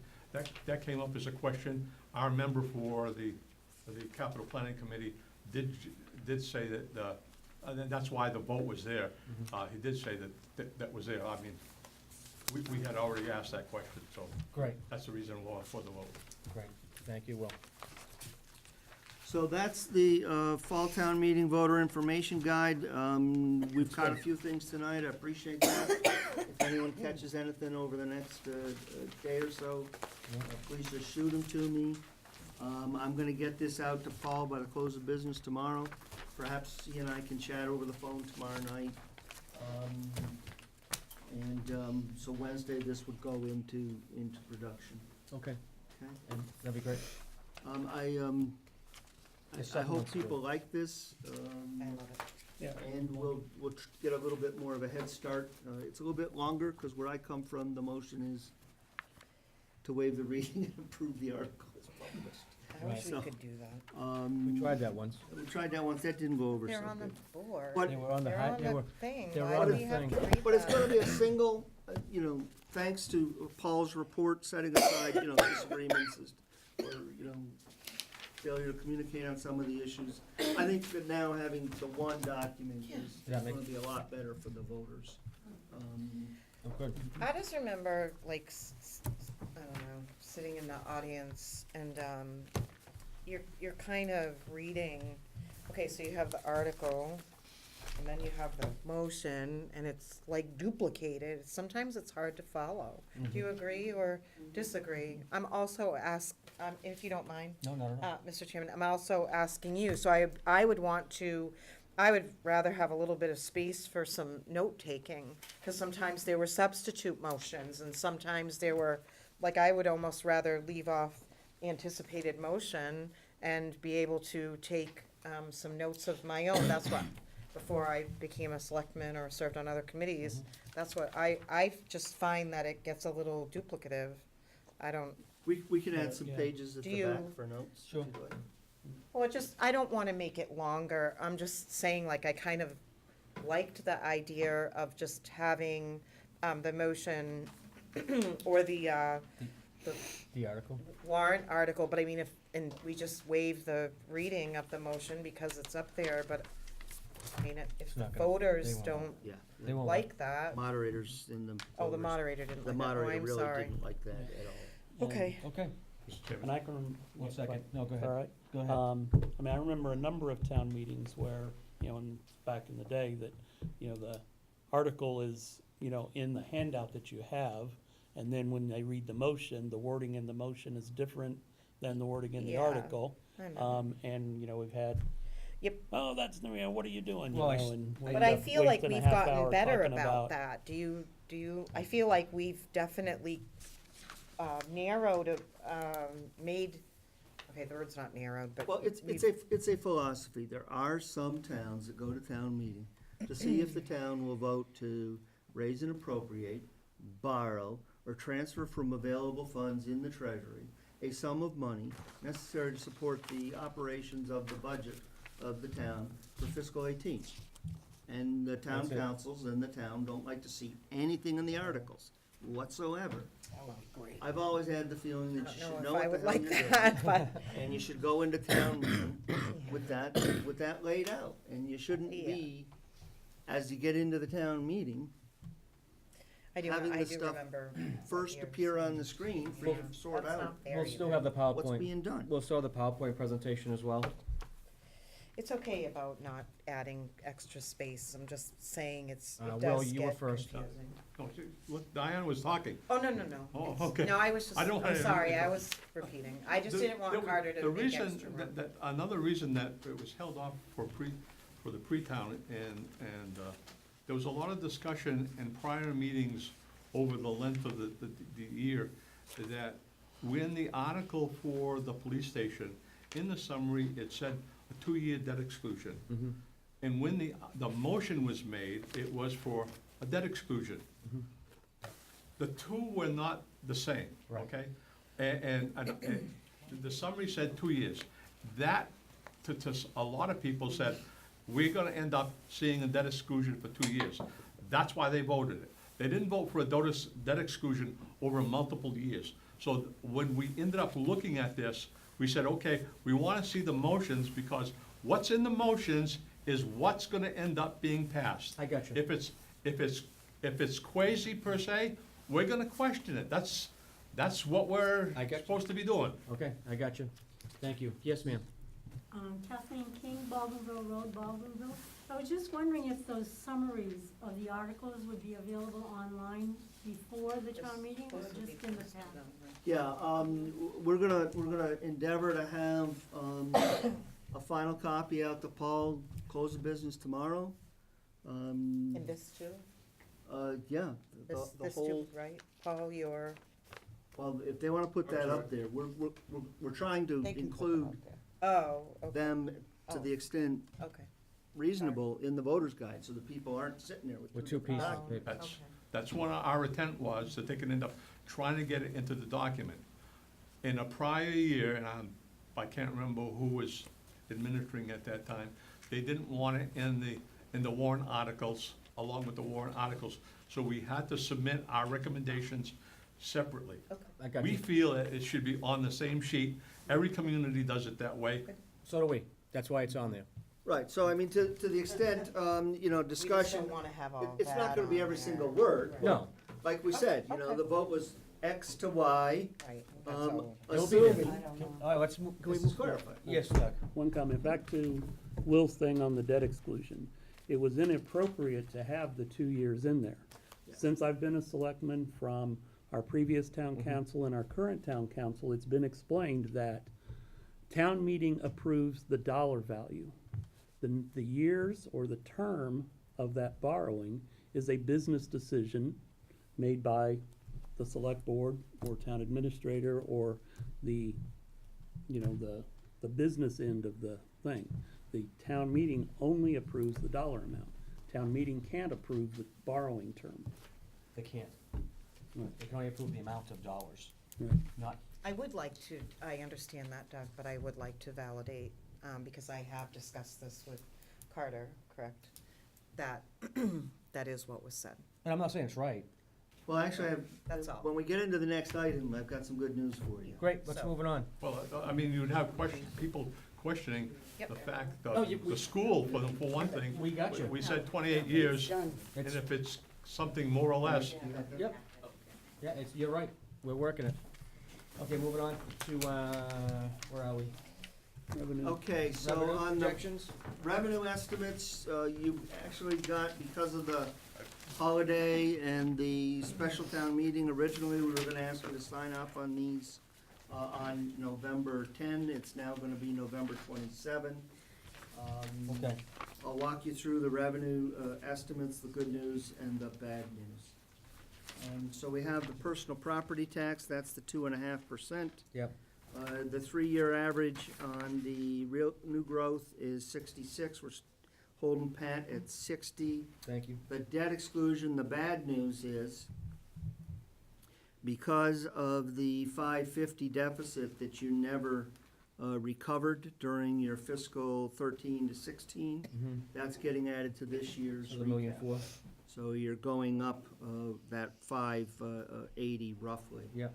That came up as a question. Our member for the capital planning committee did say that, and then that's why the vote was there. He did say that was there. I mean, we had already asked that question, so Great, that's the reason for the vote. great. Thank you, Will. So that's the fall town meeting voter information guide. We've caught a few things tonight, I appreciate that. If anyone catches anything over the next day or so, please just shoot them to me. I'm gonna get this out to Paul by the close of business tomorrow. Perhaps he and I can chat over the phone tomorrow night. So Wednesday, this would go into production, Okay, okay? and that'd be great. The I second hope one's people good. like this. I love it. Yeah. And we'll get a little bit more of a head start. It's a little bit longer, because where I come from, the motion is to waive the reading and approve the article as published. I wish So, we could do that. We tried that once. We tried that once, that didn't go over so They're on the good. board. But- They were on the, They're hi- on they the were, thing. they were Why on do the we have thing. to read But it's that? gonna be a single, thanks to Paul's report, setting aside, disagreements or, failure to communicate on some of the issues. I think that now having the one document is Yeah, gonna be a lot better for the voters. Oh, good. I just remember, like, I don't know, sitting in the audience and, you're kind of reading, okay, so you have the article, and then you have the motion, and it's like duplicated. Sometimes it's hard to follow. Do you agree or disagree? I'm also if you don't mind, No, no, no. Mr. Chairman, I'm also asking you, so I would rather have a little bit of space for some note-taking, because sometimes there were substitute motions, and sometimes there were, like, I would almost rather leave off anticipated motion and be able to take some notes of my own. That's what, before I became a selectman or served on other committees, that's what, I just find that it gets a little duplicative. I don't, We can add some Yeah. pages at Do the back you- for notes. if Sure. you'd like. well, I don't want to make it longer. I'm just saying, like, I kind of liked the idea of just having the motion or the The article? warrant article, but I mean, and we just waive the reading of the motion because it's up there, but, I mean, if It's not gonna- voters they won't. don't Yeah. They won't like that, Moderators in the. oh, the voters- moderator didn't The like that, oh, moderator I'm really sorry. didn't like that at all. Okay. Okay, Mr. Chairman. And I can. one second. No, go All ahead. right. Go ahead. I mean, I remember a number of town meetings where, back in the day that, the article is, in the handout that you have, and then when they read the motion, the wording in the motion is different than the wording in the Yeah, article. I know. And, we've had. Yep. Oh, that's, what are you doing? Well, And we But end I up feel like wasting a we've half gotten hour better talking about that. Do you, I feel like we've definitely narrowed, made, okay, the word's not narrowed, but. Well, it's a philosophy. There are some towns that go to town meeting to see if the town will vote to raise and appropriate, borrow, or transfer from available funds in the treasury a sum of money necessary to support the operations of the budget of the town for fiscal 18. And the town That's it. councils and the town don't like to see anything in the articles whatsoever. That would be great. I've always had the feeling I that you don't should know know if I what would the hell like you're doing. that, but, And you should go into town meeting with that laid out. And you shouldn't Yeah. be, as you get into the town meeting, I do having the stuff remember. first appear on the screen for you to sort That's out not fair We'll still either. have the what's PowerPoint. being done. We'll still have the PowerPoint presentation as well. It's okay about not adding extra space, I'm just saying it Will, does you were get first. confusing. No, see, look, Diane was talking. Oh, no, Oh, It's- okay. No, I was just, I don't I'm have sorry, I anything. was repeating. I just The- didn't want the- Carter to the make reason extra room. Another reason that it was held off for the pre-town, and there was a lot of discussion in prior meetings over the length of the year, that when the article for the police station, in the summary, it said a 2-year debt exclusion. Mm-hmm. And when the motion was made, it was for a debt exclusion. The two were not the same, Right. okay? And the summary said 2 years. That, to a lot of people said, we're gonna end up seeing a debt exclusion for 2 years. That's why they voted it. They didn't vote for a debt exclusion over multiple years. So when we ended up looking at this, we said, okay, we wanna see the motions, because what's in the motions is what's gonna end up being passed. I got you. If it's quasi per se, we're gonna question it. That's what we're I got you. supposed to be doing. Okay, I got you. Thank you. Yes, ma'am. Kathleen King, Baldwinville Road, Baldwinville. I was just wondering if those summaries of the articles would be available online before the town meeting or just in the past? Yeah, we're gonna endeavor to have, a final copy out to Paul, close of business tomorrow. And this too? Yeah, This the too, whole, right? Paul, your, well, if they wanna put that up there, we're trying to they can put them include up there. Oh, okay. them to Oh. the extent Okay. reasonable in the voter's guide, so that people aren't sitting there with With two two pieces Oh, of paper. That's, okay. that's what our intent was, that they can end up trying to get it into the document. In a prior year, and I can't remember who was administering at that time, they didn't want it in the warrant articles, along with the warrant articles. So we had to submit our recommendations separately. I got We you. feel that it should be on the same sheet. Every community does it that way. So do we. That's why it's on there. Right, so I mean, to the extent, We discussion, just don't wanna have all it's not that gonna be on every there. single word. Right. No. Like we said, Okay. the vote was X to Y, Right, that's um, all. It'll be there. assuming, I don't know. All right, let's move. Can we this is move? clarified. Yes, Doug. One comment, back to Will's thing on the debt exclusion. It was inappropriate to have the 2 years in there. Yeah. Since I've been a selectman, from our previous town council and our current town council, it's been explained that town meeting approves the dollar value. The years or the term of that borrowing is a business decision made by the select board or town administrator or the business end of the thing. The town meeting only approves the dollar amount. Town meeting can't approve the borrowing term. They can't. Right. They can only approve the amount of dollars, Right. not, I would like to, I understand that, Doug, but I would like to validate, because I have discussed this with Carter, correct? That, that is what was said. and I'm not saying it's right. Well, actually, That's all. when we get into the next item, I've got some good news for you. Great, let's So- move it on. Well, I mean, you'd have people questioning Yep. the fact, Oh, you- the school, for one thing. We got you. We said 28 years, Done. and if it's something more or less, Yep. Yeah, you're right, we're working it. Okay, moving on to, where are we? Revenue. Okay, so Revenue on the projections? revenue estimates, you actually got, because of the holiday and the special town meeting, originally, we were gonna ask you to sign off on these on November 10. It's now gonna be November 27. Okay. I'll walk you through the revenue estimates, the good news and the bad news. So we have the personal property tax, that's the 2.5%. Yep. The 3-year average on the real new growth is 66. We're holding pat at 60. Thank you. The debt exclusion, the bad news is, because of the 550 deficit that you never recovered during your fiscal 13 to 16, Mm-hmm. that's getting added to this year's So the million recap. four? So you're going up that 580 roughly. Yep.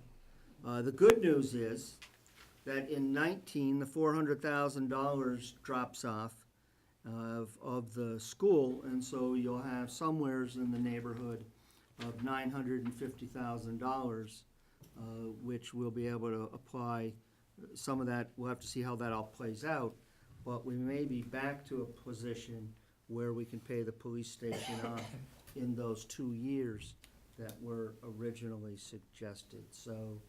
The good news is that in 19, the $400,000 drops off of the school, and so you'll have somewheres in the neighborhood of $950,000, which we'll be able to apply. Some of that, we'll have to see how that all plays out, but we may be back to a position where we can pay the police station off in those 2 years that were originally suggested. So,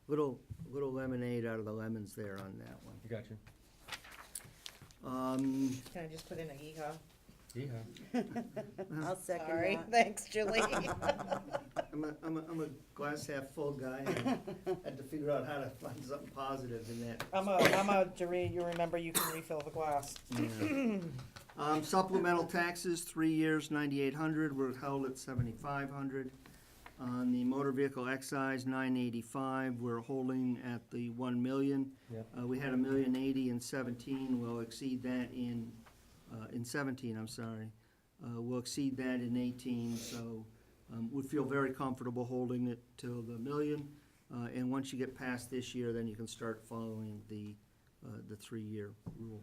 little lemonade out of the lemons there on that one. Gotcha. Can I just put in a hee-haw? Yeah. I'll second Sorry, that. thanks, Julie. I'm a glass half full guy, and had to figure out how to find something positive in that. I'm a, you remember you can refill the glass. Supplemental taxes, 3 years, 9,800, we're held at 7,500. On the motor vehicle excise, 985, we're holding at the 1 million. Yep. We had 1,080,000 in 17, we'll exceed that in 17, I'm sorry. We'll exceed that in 18, so we feel very comfortable holding it till the million. And once you get past this year, then you can start following the 3-year rule.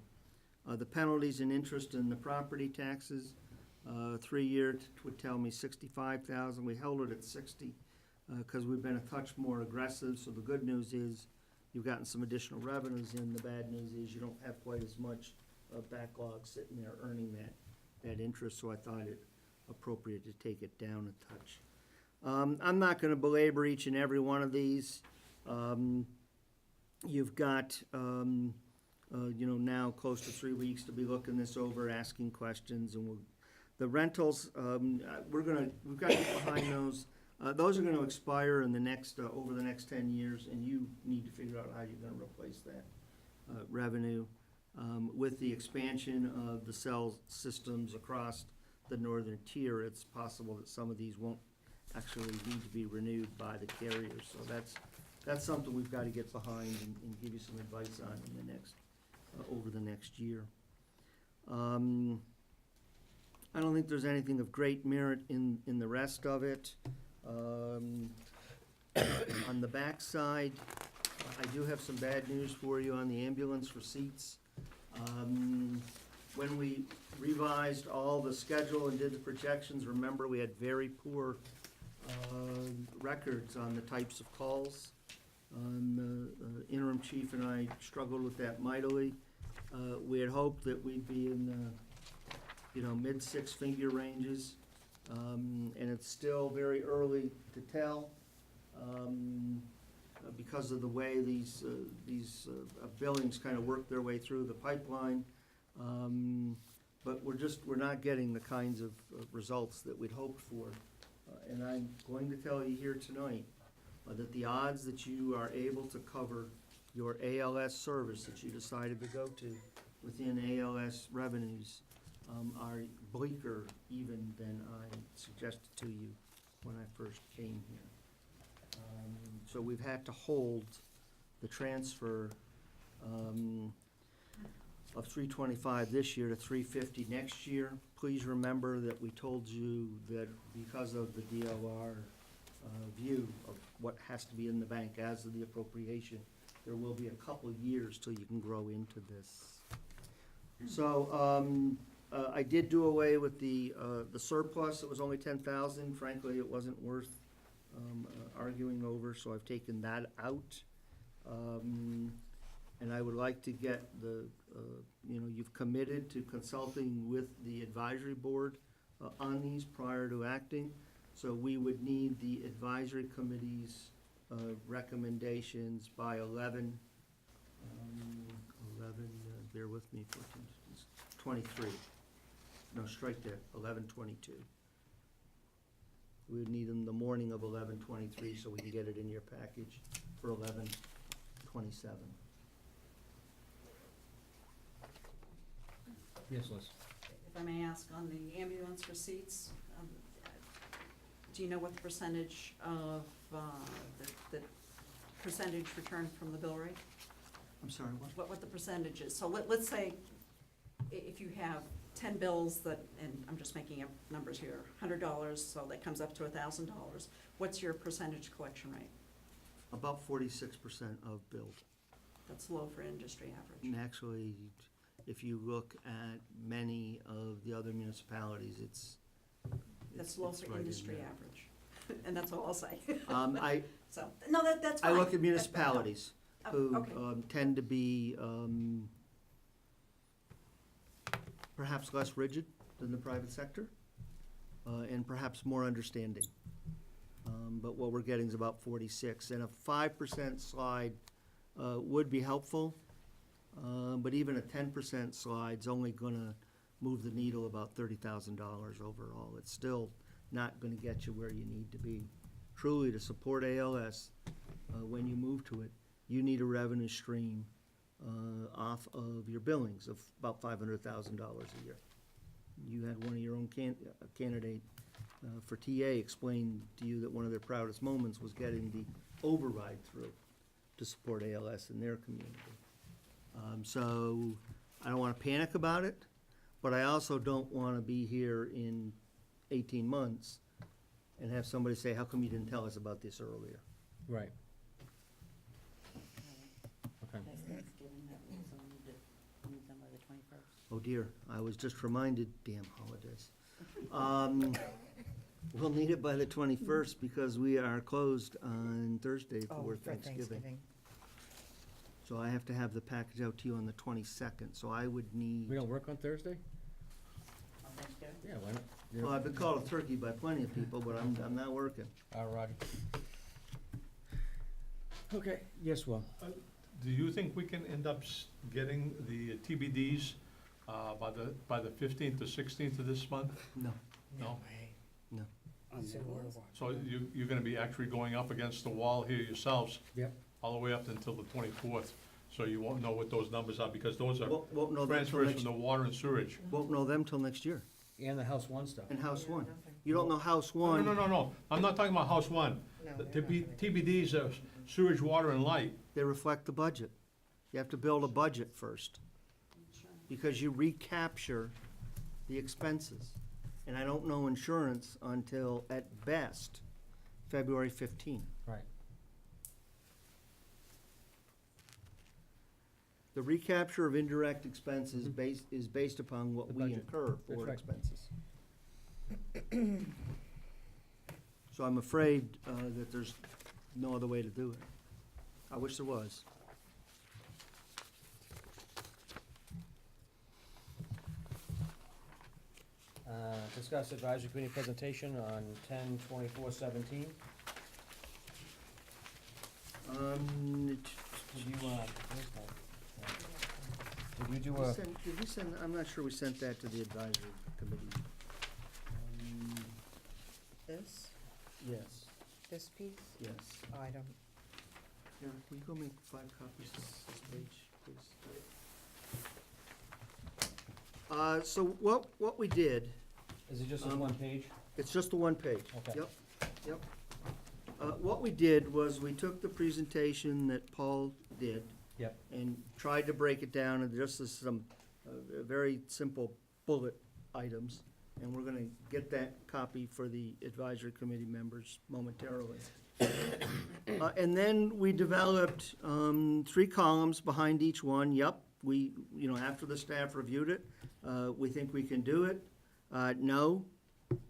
The penalties and interest in the property taxes, 3-year would tell me 65,000. We held it at 60 because we've been a touch more aggressive. So the good news is you've gotten some additional revenues in. The bad news is you don't have quite as much backlog sitting there earning that interest. So I thought it appropriate to take it down a touch. I'm not going to belabor each and every one of these. You've got now close to 3 weeks to be looking this over, asking questions, and the rentals, we've got to get behind those. Those are gonna expire in the next, over the next 10 years, and you need to figure out how you're gonna replace that revenue. With the expansion of the cell systems across the northern tier, it's possible that some of these won't actually need to be renewed by the carriers. So that's something we've got to get behind and give you some advice on in the next, over the next year. I don't think there's anything of great merit in the rest of it. On the back side, I do have some bad news for you on the ambulance receipts. When we revised all the schedule and did the projections, remember we had very poor records on the types of calls. The interim chief and I struggled with that mightily. We had hoped that we'd be in the mid-6-figure ranges, and it's still very early to tell because of the way these billings kind of work their way through the pipeline. But we're not getting the kinds of results that we'd hoped for. And I'm going to tell you here tonight that the odds that you are able to cover your ALS service that you decided to go to within ALS revenues are bleaker even than I suggested to you when I first came here. So we've had to hold the transfer of 325 this year to 350 next year. Please remember that we told you that because of the DOR view of what has to be in the bank as of the appropriation. There will be a couple years till you can grow into this. So, I did do away with the surplus. It was only 10,000. Frankly, it wasn't worth arguing over, so I've taken that out. And I would like to get you've committed to consulting with the advisory board on these prior to acting. So we would need the advisory committee's recommendations by 11, bear with me, 14, 23. No, strike that, 11/22. We would need them the morning of 11/23 so we can get it in your package for 11/27. Yes, Liz. If I may ask, on the ambulance receipts, do you know what the percentage of, the percentage returned from the bill rate? I'm sorry, what? What the percentage is? So let's say if you have 10 bills that, and I'm just making up numbers here, $100, so that comes up to $1,000, what's your percentage collection rate? About 46% of billed. That's low for industry average. And actually, if you look at many of the other municipalities, That's low it's for right in industry there. average, and that's all I'll say. I So, no, that's fine. look at municipalities Oh, who okay. tend to be perhaps less rigid than the private sector, and perhaps more understanding. But what we're getting is about 46, and a 5% slide would be helpful, but even a 10% slide's only gonna move the needle about $30,000 overall. It's still not gonna get you where you need to be. Truly, to support ALS, when you move to it, you need a revenue stream off of your billings of about $500,000 a year. You had one of your own candidate for TA explain to you that one of their proudest moments was getting the override through to support ALS in their community. So I don't want to panic about it, but I also don't want to be here in 18 months and have somebody say, how come you didn't tell us about this earlier? Right. Okay. Oh dear, I was just reminded, damn holidays. We'll need it by the 21st because we are closed on Thursday Oh, for for Thanksgiving. So I have to have the package out to you on the 22nd, so I would need, We don't work on Thursday? Yeah, why not? well, I've been called a turkey by plenty of people, but I'm not working. Roger. Okay, yes, well, Do you think we can end up getting the TBDs by the 15th or 16th of this month? No. No? No. So you're gonna be actually going up against the wall here yourselves? Yep. All the way up until the 24th, so you won't know what those numbers are, because those are Won't know them till transfers next, from the water and sewage. won't know them till next year, and the House One stuff. in House One. You don't know House No, One. no, I'm not talking about House One. No, The they're not gonna- TBDs are sewage, water, and light. They reflect the budget. You have to build a budget first, because you recapture the expenses. And I don't know insurance until, at best, February 15th. Right. The recapture of indirect expenses is based upon what The we budget. incur That's for right. expenses. So I'm afraid that there's no other way to do it. I wish there was. Discuss advisory committee presentation on 10/24/17. Um, Did you, where's that? Did you do a, Did we send, I'm not sure we sent that to the advisory committee. This, Yes, this piece? yes. Oh, I don't, Yeah, can you go make 5 copies of this page, please? So what we did, is it just this one page? it's just the one page. Okay. Yep. What we did was we took the presentation that Paul did. Yep. And tried to break it down into just as some very simple bullet items. and we're gonna get that copy for the advisory committee members momentarily. And then we developed 3 columns behind each one. Yep, we, after the staff reviewed it, we think we can do it. No,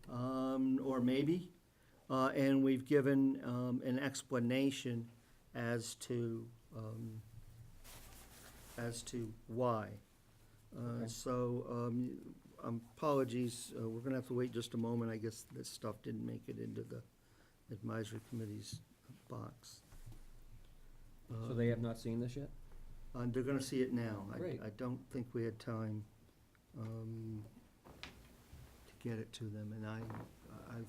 or maybe. And we've given an explanation as to why. So, apologies, we're gonna have to wait just a moment. I guess this stuff didn't make it into the advisory committee's box. So they have not seen this yet? They're gonna see it now. Great. I don't think we had time to get it to them, and I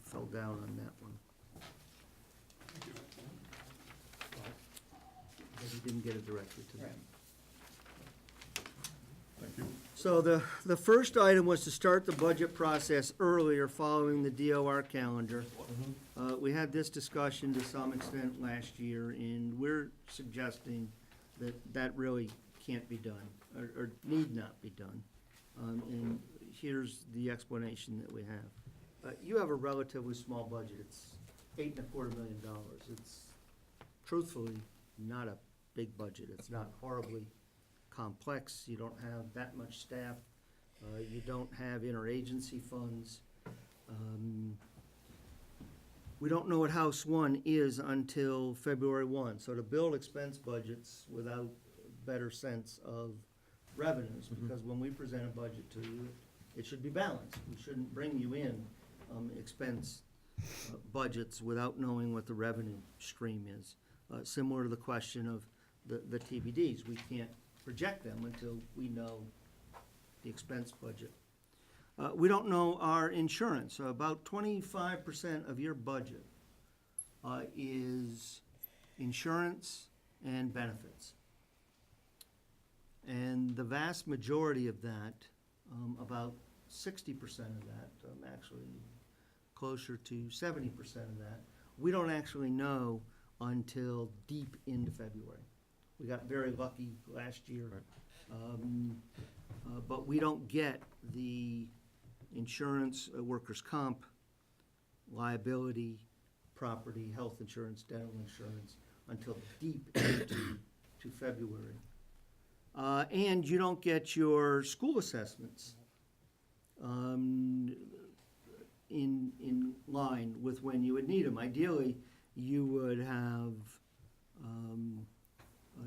fell down on that one. But we didn't get it directly to them. Thank you. So the first item was to start the budget process earlier following the DOR calendar. We had this discussion to some extent last year, and we're suggesting that that really can't be done, or need not be done. And here's the explanation that we have. You have a relatively small budget. It's $8.25 million. It's truthfully not a big budget. It's not horribly complex. You don't have that much staff. You don't have interagency funds. We don't know what House 1 is until February 1. So to build expense budgets without better sense of revenues, because when we present a budget to you, it should be balanced. We shouldn't bring you in expense budgets without knowing what the revenue stream is. Similar to the question of the TBDs. We can't project them until we know the expense budget. We don't know our insurance. So about 25% of your budget is insurance and benefits. And the vast majority of that, about 60% of that, actually closer to 70% of that, we don't actually know until deep into February. We got very lucky last year. But we don't get the insurance, workers' comp, liability, property, health insurance, dental insurance, until deep into February. And you don't get your school assessments in line with when you would need them. Ideally, you would have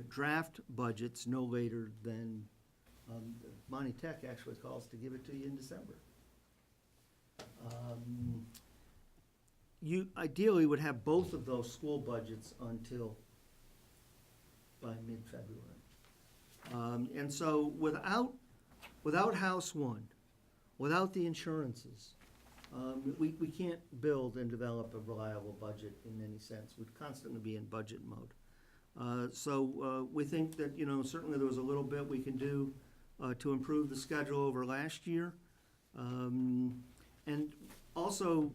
draft budgets no later than, Monty Tech actually calls to give it to you in December. You ideally would have both of those school budgets until by mid-February. And so without House 1, without the insurances, we can't build and develop a reliable budget in any sense. We'd constantly be in budget mode. So we think that, certainly there was a little bit we can do to improve the schedule over last year. And also,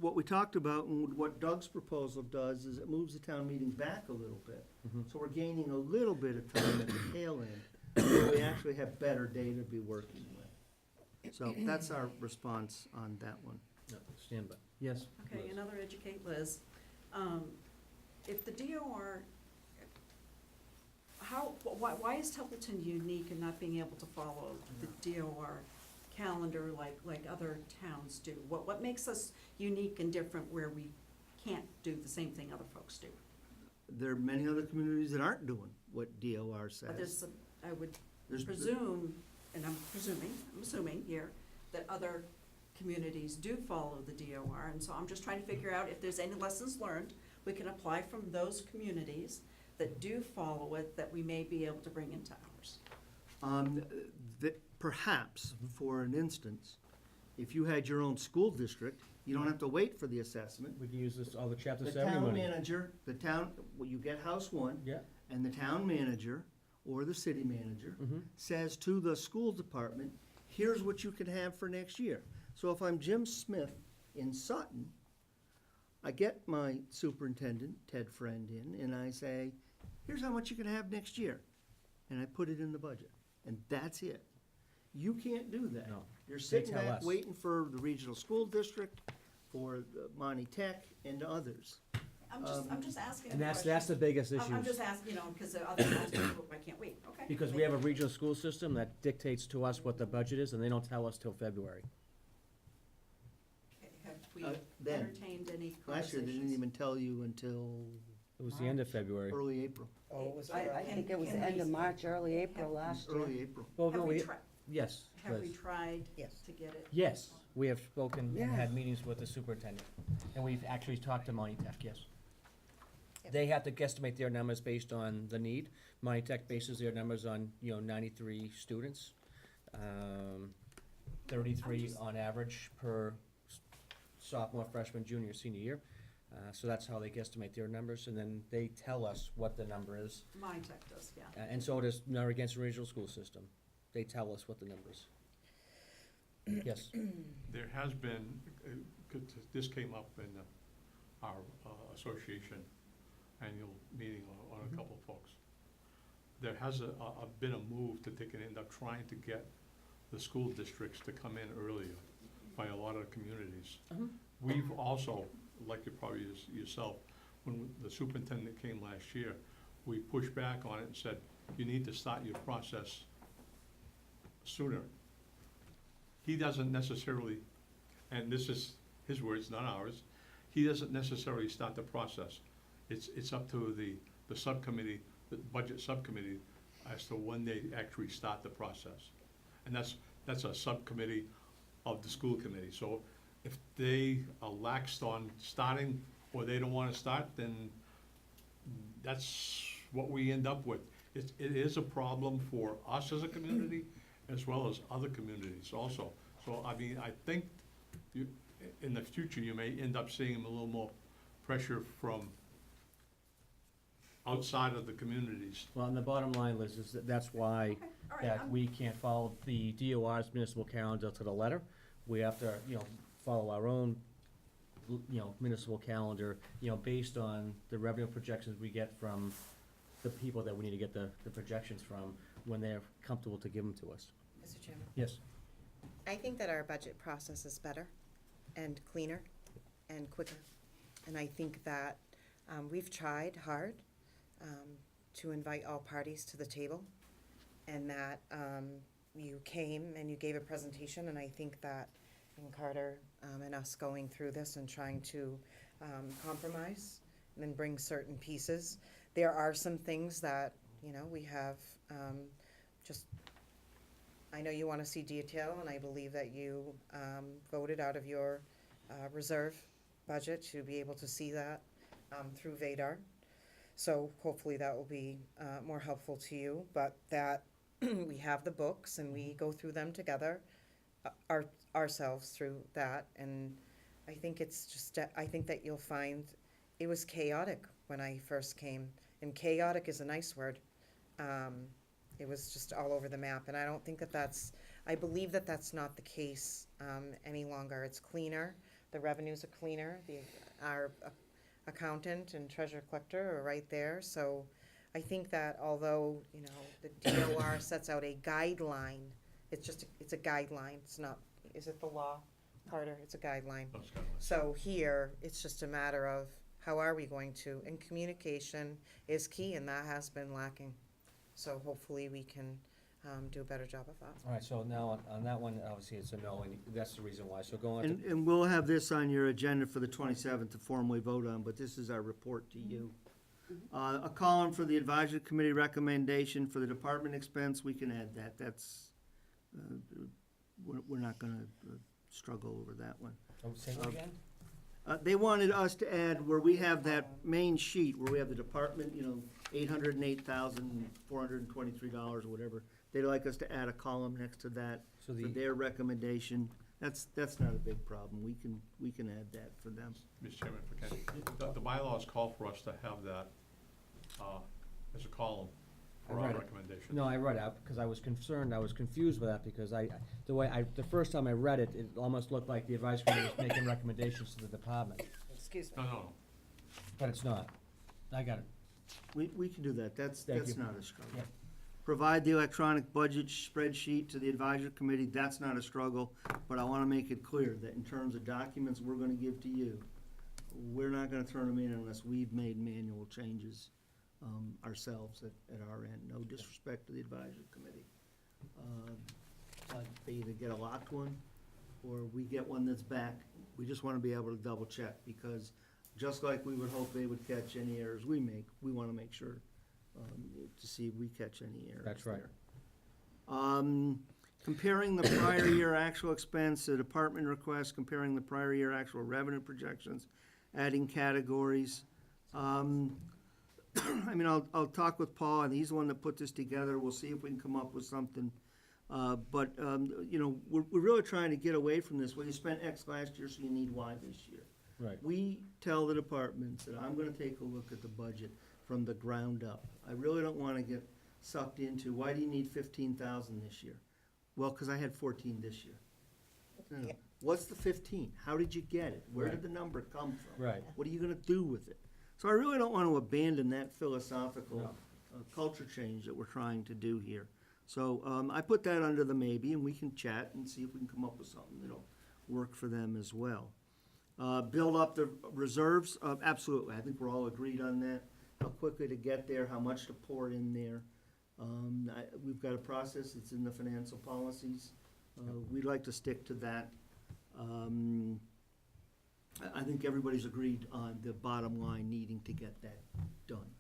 what we talked about and what Doug's proposal does is it moves the town meeting back a little bit. So we're gaining a little bit of time at the tail end, where we actually have better data to be working with. So that's our response on that one. Stand by. Yes? Okay, Liz. another educate Liz. If the DOR, why is Templeton unique in not being able to follow the DOR calendar like other towns do? What makes us unique and different where we can't do the same thing other folks do? There are many other communities that aren't doing what DOR says. But I would There's- presume, and I'm assuming here, that other communities do follow the DOR, and so I'm just trying to figure out if there's any lessons learned we can apply from those communities that do follow it, that we may be able to bring into ours. Perhaps, for an instance, if you had your own school district, you don't have to wait for the assessment. We can use this, all the chapter The 70 town money. manager, you get House 1, Yeah. and the town manager or the city manager says to the school department, here's what you can have for next year. So if I'm Jim Smith in Sutton, I get my superintendent, Ted Friend, in, and I say, here's how much you can have next year. And I put it in the budget, and that's it. You can't do that. No. You're They sitting tell back us. waiting for the regional school district, for the Monty Tech and others. I'm just asking a And that's question. the biggest I'm issue. just asking, you know, because the other people, I can't wait, okay. Because we have a regional school system that dictates to us what the budget is, and they don't tell us till February. Okay, have we Then, entertained any last year, they didn't conversations? even tell you until It was the end of February. early April. Oh, it was I think it was the end of March, early April last year. Early April. Well, Have no, we we, tried, yes, have we Liz. tried Yes. to get it? Yes, we have spoken and Yeah. had meetings with the superintendent, and we've actually talked to Monty Tech, yes. Yep. They have to guesstimate their numbers based on the need. Monty Tech bases their numbers on, 93 students. 33 on average per sophomore, freshman, junior, senior year. So that's how they guesstimate their numbers, and then they tell us what the number is. My tech does, yeah. And so does Narragansett Regional School System. They tell us what the number is. Yes. There has been, this came up in our association annual meeting on a couple of folks. There has been a move that they can end up trying to get the school districts to come in earlier by a lot of communities. We've also, like you probably yourself, when the superintendent came last year, we pushed back on it and said, you need to start your process sooner. He doesn't necessarily, and this is his words, not ours, he doesn't necessarily start the process. It's up to the subcommittee, the budget subcommittee, as to when they actually start the process. And that's a subcommittee of the school committee. So if they are laxed on starting, or they don't wanna start, then that's what we end up with. It is a problem for us as a community, as well as other communities also. So, I mean, I think you, in the future, you may end up seeing a little more pressure from outside of the communities. Well, and the bottom line, Liz, is that's why All right, that we can't follow the DOR's municipal calendar to the letter. We have to, follow our own, municipal calendar, based on the revenue projections we get from the people that we need to get the projections from when they're comfortable to give them to us. Mr. Chairman, Yes. I think that our budget process is better and cleaner and quicker. And I think that we've tried hard to invite all parties to the table, and that you came and you gave a presentation, and I think that in Carter and us going through this and trying to compromise and then bring certain pieces, there are some things that, we have just, I know you want to see detail, and I believe that you voted out of your reserve budget to be able to see that through VADAR. So hopefully that will be more helpful to you, but that we have the books and we go through them together, ourselves through that, and I think it's just, I think that you'll find it was chaotic when I first came, and chaotic is a nice word. It was just all over the map, and I don't think that I believe that that's not the case any longer. It's cleaner, the revenues are cleaner, our accountant and treasurer collector are right there, so I think that although, the DOR sets out a guideline, it's a guideline, it's not, is it the law, Carter? It's a guideline. Those kind of- So here, it's just a matter of how are we going to, and communication is key, and that has been lacking. So hopefully we can do a better job of that. All right, so now on that one, obviously it's a no, and that's the reason why. So go on to, And we'll have this on your agenda for the 27th to formally vote on, but this is our report to you. A column for the advisory committee recommendation for the department expense, we can add that. That's, we're not gonna struggle over that one. say that again? They wanted us to add where we have that main sheet, where we have the department, $808,423 or whatever. They'd like us to add a column next to that So for their recommendation. That's not a big problem. We can add that for them. Mr. Chairman, if I can, the bylaws call for us to have that as a column for our Right. recommendation. No, I read it, because I was concerned, I was confused with that, because the first time I read it, it almost looked like the advisory committee was making recommendations to the department, Excuse No, me. no, but it's not. I got it. We can do that. That's Thank you. not a struggle. Yep. Provide the electronic budget spreadsheet to the advisory committee, that's not a struggle, but I wanna make it clear that in terms of documents we're gonna give to you, we're not gonna turn them in unless we've made manual changes, ourselves at our end, no disrespect to the advisory committee. But they either get a locked one, or we get one that's back, we just wanna be able to double check, because just like we would hope they would catch any errors we make, we wanna make sure to see if we catch any errors. That's right. there. Comparing the prior year actual expense, the department request, comparing the prior year actual revenue projections, adding categories. I mean, I'll talk with Paul, and he's the one that put this together, we'll see if we can come up with something. But you know, we're really trying to get away from this, well, you spent X last year, so you need Y this year. Right. We tell the departments that I'm gonna take a look at the budget from the ground up. I really don't wanna get sucked into, why do you need 15,000 this year? Well, 'cause I had 14 this year. No, no. What's the 15? How did you get it? Where did the number come from? Right. What are you gonna do with it? So I really don't wanna abandon that philosophical culture change that we're trying to do here. So, I put that under the maybe, and we can chat and see if we can come up with something that'll work for them as well. Build up the reserves, absolutely, I think we're all agreed on that. How quickly to get there, how much to pour in there. We've got a process, it's in the financial policies. We'd like to stick to that. I think everybody's agreed on the bottom line needing to get that done.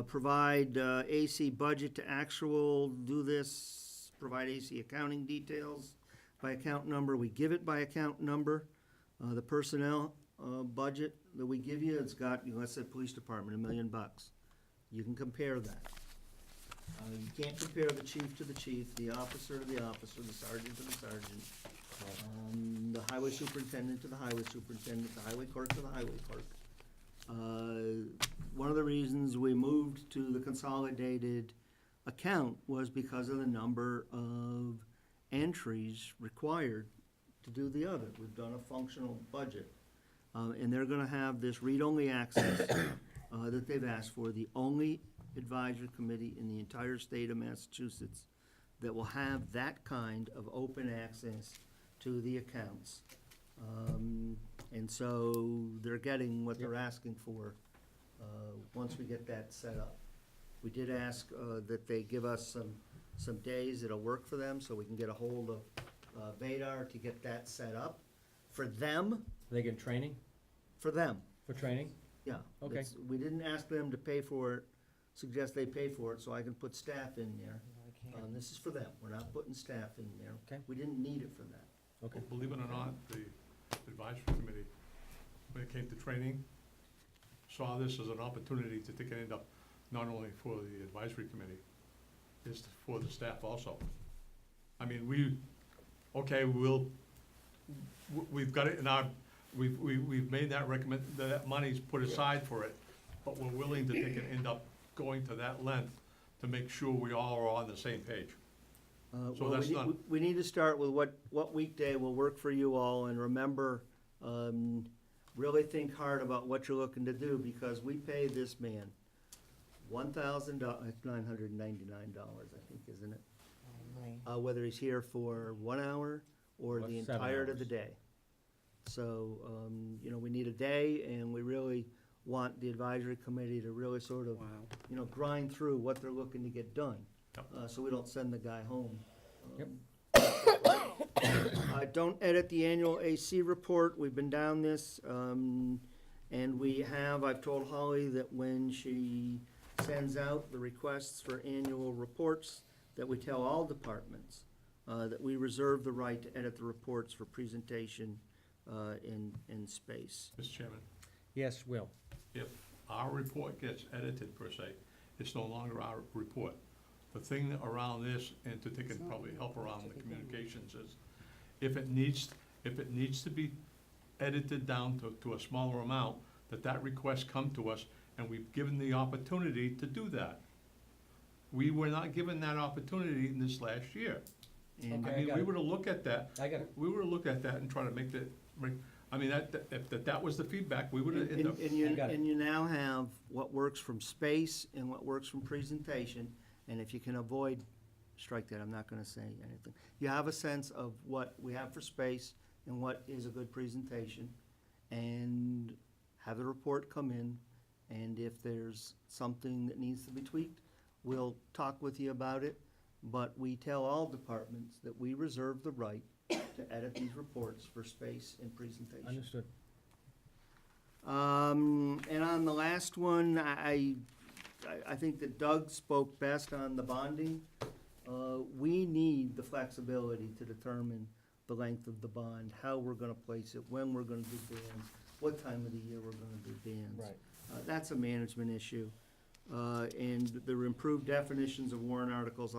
Provide AC budget to actual, do this, provide AC accounting details by account number, we give it by account number. The personnel budget that we give you, it's got, you know, let's say police department, $1 million. You can compare that. You can't compare the chief to the chief, the officer to the officer, the sergeant to the sergeant, the highway superintendent to the highway superintendent, the highway clerk to the highway clerk. One of the reasons we moved to the consolidated account was because of the number of entries required to do the other. We've done a functional budget. And they're gonna have this read-only access that they've asked for, the only advisory committee in the entire state of Massachusetts that will have that kind of open access to the accounts. And so they're getting what they're asking for, once we get that set up. We did ask, that they give us some days that'll work for them, so we can get a hold of, Vadar to get that set up. For them, They get training for them, for training? yeah. Okay. We didn't ask them to pay for it, suggest they pay for it, so I can put staff in there. This is for them, we're not putting staff in there. Okay. We didn't need it for that. Okay. Believe it or not, the advisory committee, when it came to training, saw this as an opportunity to take it end up, not only for the advisory committee, it's for the staff also. I mean, we've got it in our, we've made that that money's put aside for it, but we're willing to take it end up going to that length to make sure we all are on the same page. So Well, that's not, we need to start with what weekday will work for you all, and remember, really think hard about what you're looking to do, because we pay this man $1,000, it's $999, I think, isn't it? Whether he's here for 1 hour or Or the 7 entirety of hours. the day. So, you know, we need a day, and we really want the advisory committee to really sort of, you know, grind through what they're looking to get done. Yep. So we don't send the guy home. Yep. Don't edit the annual AC report, we've been down this, and I've told Holly that when she sends out the requests for annual reports, that we tell all departments, that we reserve the right to edit the reports for presentation, in space. Mr. Chairman, Yes, Will. if our report gets edited per se, it's no longer our report. The thing around this, and to take and probably help around the communications, is if it needs to be edited down to a smaller amount, that request come to us, and we've given the opportunity to do that. We were not given that opportunity in this last year. And Okay. I mean, got we it. were to look at that, I got it. we were to look at that and try to make I mean, if that was the feedback, we would have ended up. And you, I got it. and you now have what works from space and what works from presentation, And if you can avoid, strike that, I'm not gonna say anything. You have a sense of what we have for space and what is a good presentation, and have the report come in, and if there's something that needs to be tweaked, we'll talk with you about it, but we tell all departments that we reserve the right to edit these reports for space and presentation. Understood. And on the last one, I think that Doug spoke best on the bonding. We need the flexibility to determine the length of the bond, how we're gonna place it, when we're gonna do bands, what time of the year we're gonna do bands. Right. That's a management issue. And the improved definitions of warrant articles,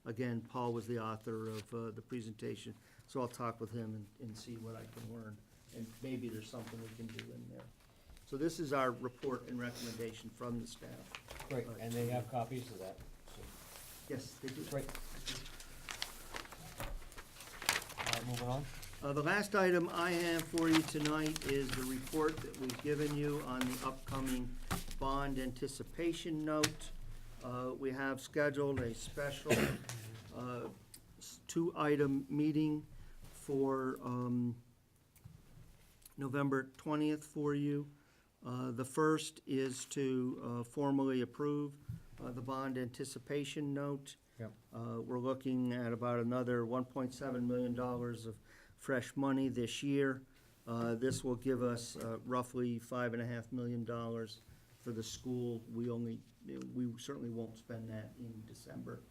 again, Paul was the author of the presentation, so I'll talk with him and see what I can learn. And maybe there's something we can do in there. So this is our report and recommendation from the staff. Great, and they have copies of that, so, Yes, they do. great. All right, moving on. The last item I have for you tonight is the report that we've given you on the upcoming bond anticipation note. We have scheduled a special two-item meeting for November 20th for you. The first is to formally approve the bond anticipation note. Yep. We're looking at about another $1.7 million of fresh money this year. This will give us roughly $5.5 million for the school. We certainly won't spend that in December.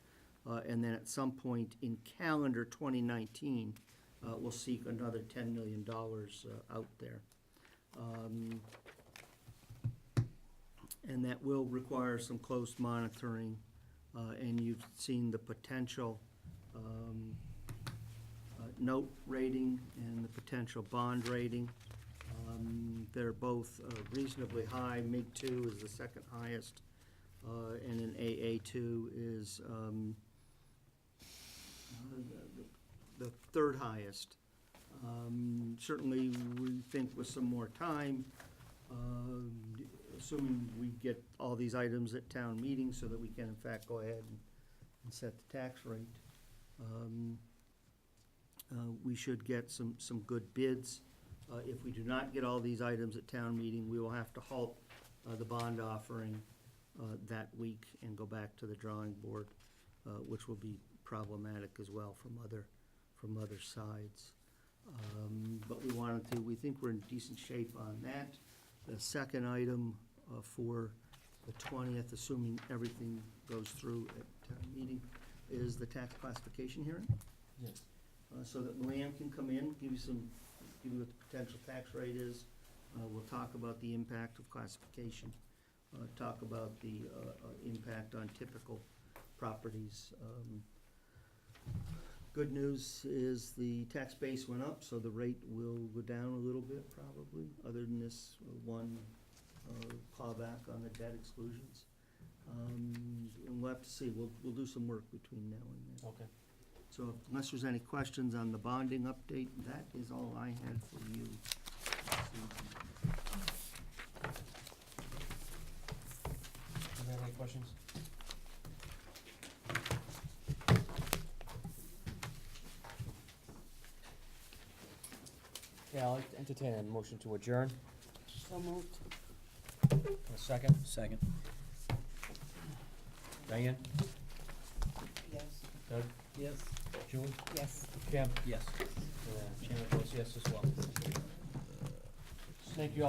And then at some point in calendar 2019, we'll seek another $10 million out there. And that will require some close monitoring, and you've seen the potential note rating and the potential bond rating. They're both reasonably high. MIG-2 is the second highest, and an AA2 is the third highest. Certainly, we think with some more time, assuming we get all these items at town meeting so that we can in fact go ahead and set the tax rate, we should get some good bids. If we do not get all these items at town meeting, we will have to halt the bond offering that week and go back to the drawing board, which will be problematic as well from other sides. But we think we're in decent shape on that. The second item for the 20th, assuming everything goes through at town meeting, is the tax classification hearing. Yes. So that Luann can come in, give you what the potential tax rate is. We'll talk about the impact of classification, talk about the impact on typical properties. Good news is the tax base went up, so the rate will go down a little bit probably, other than this one clawback on the debt exclusions. And we'll have to see, we'll do some work between now and then. Okay. So unless there's any questions on the bonding update, that is all I had for you. Do you have any questions? Yeah, I'll entertain a motion to adjourn. So moved. A second. Second. Diane? Yes. Doug? Yes. Julie? Yes. Kim? Yes. Chairman votes yes as well. Thank you all.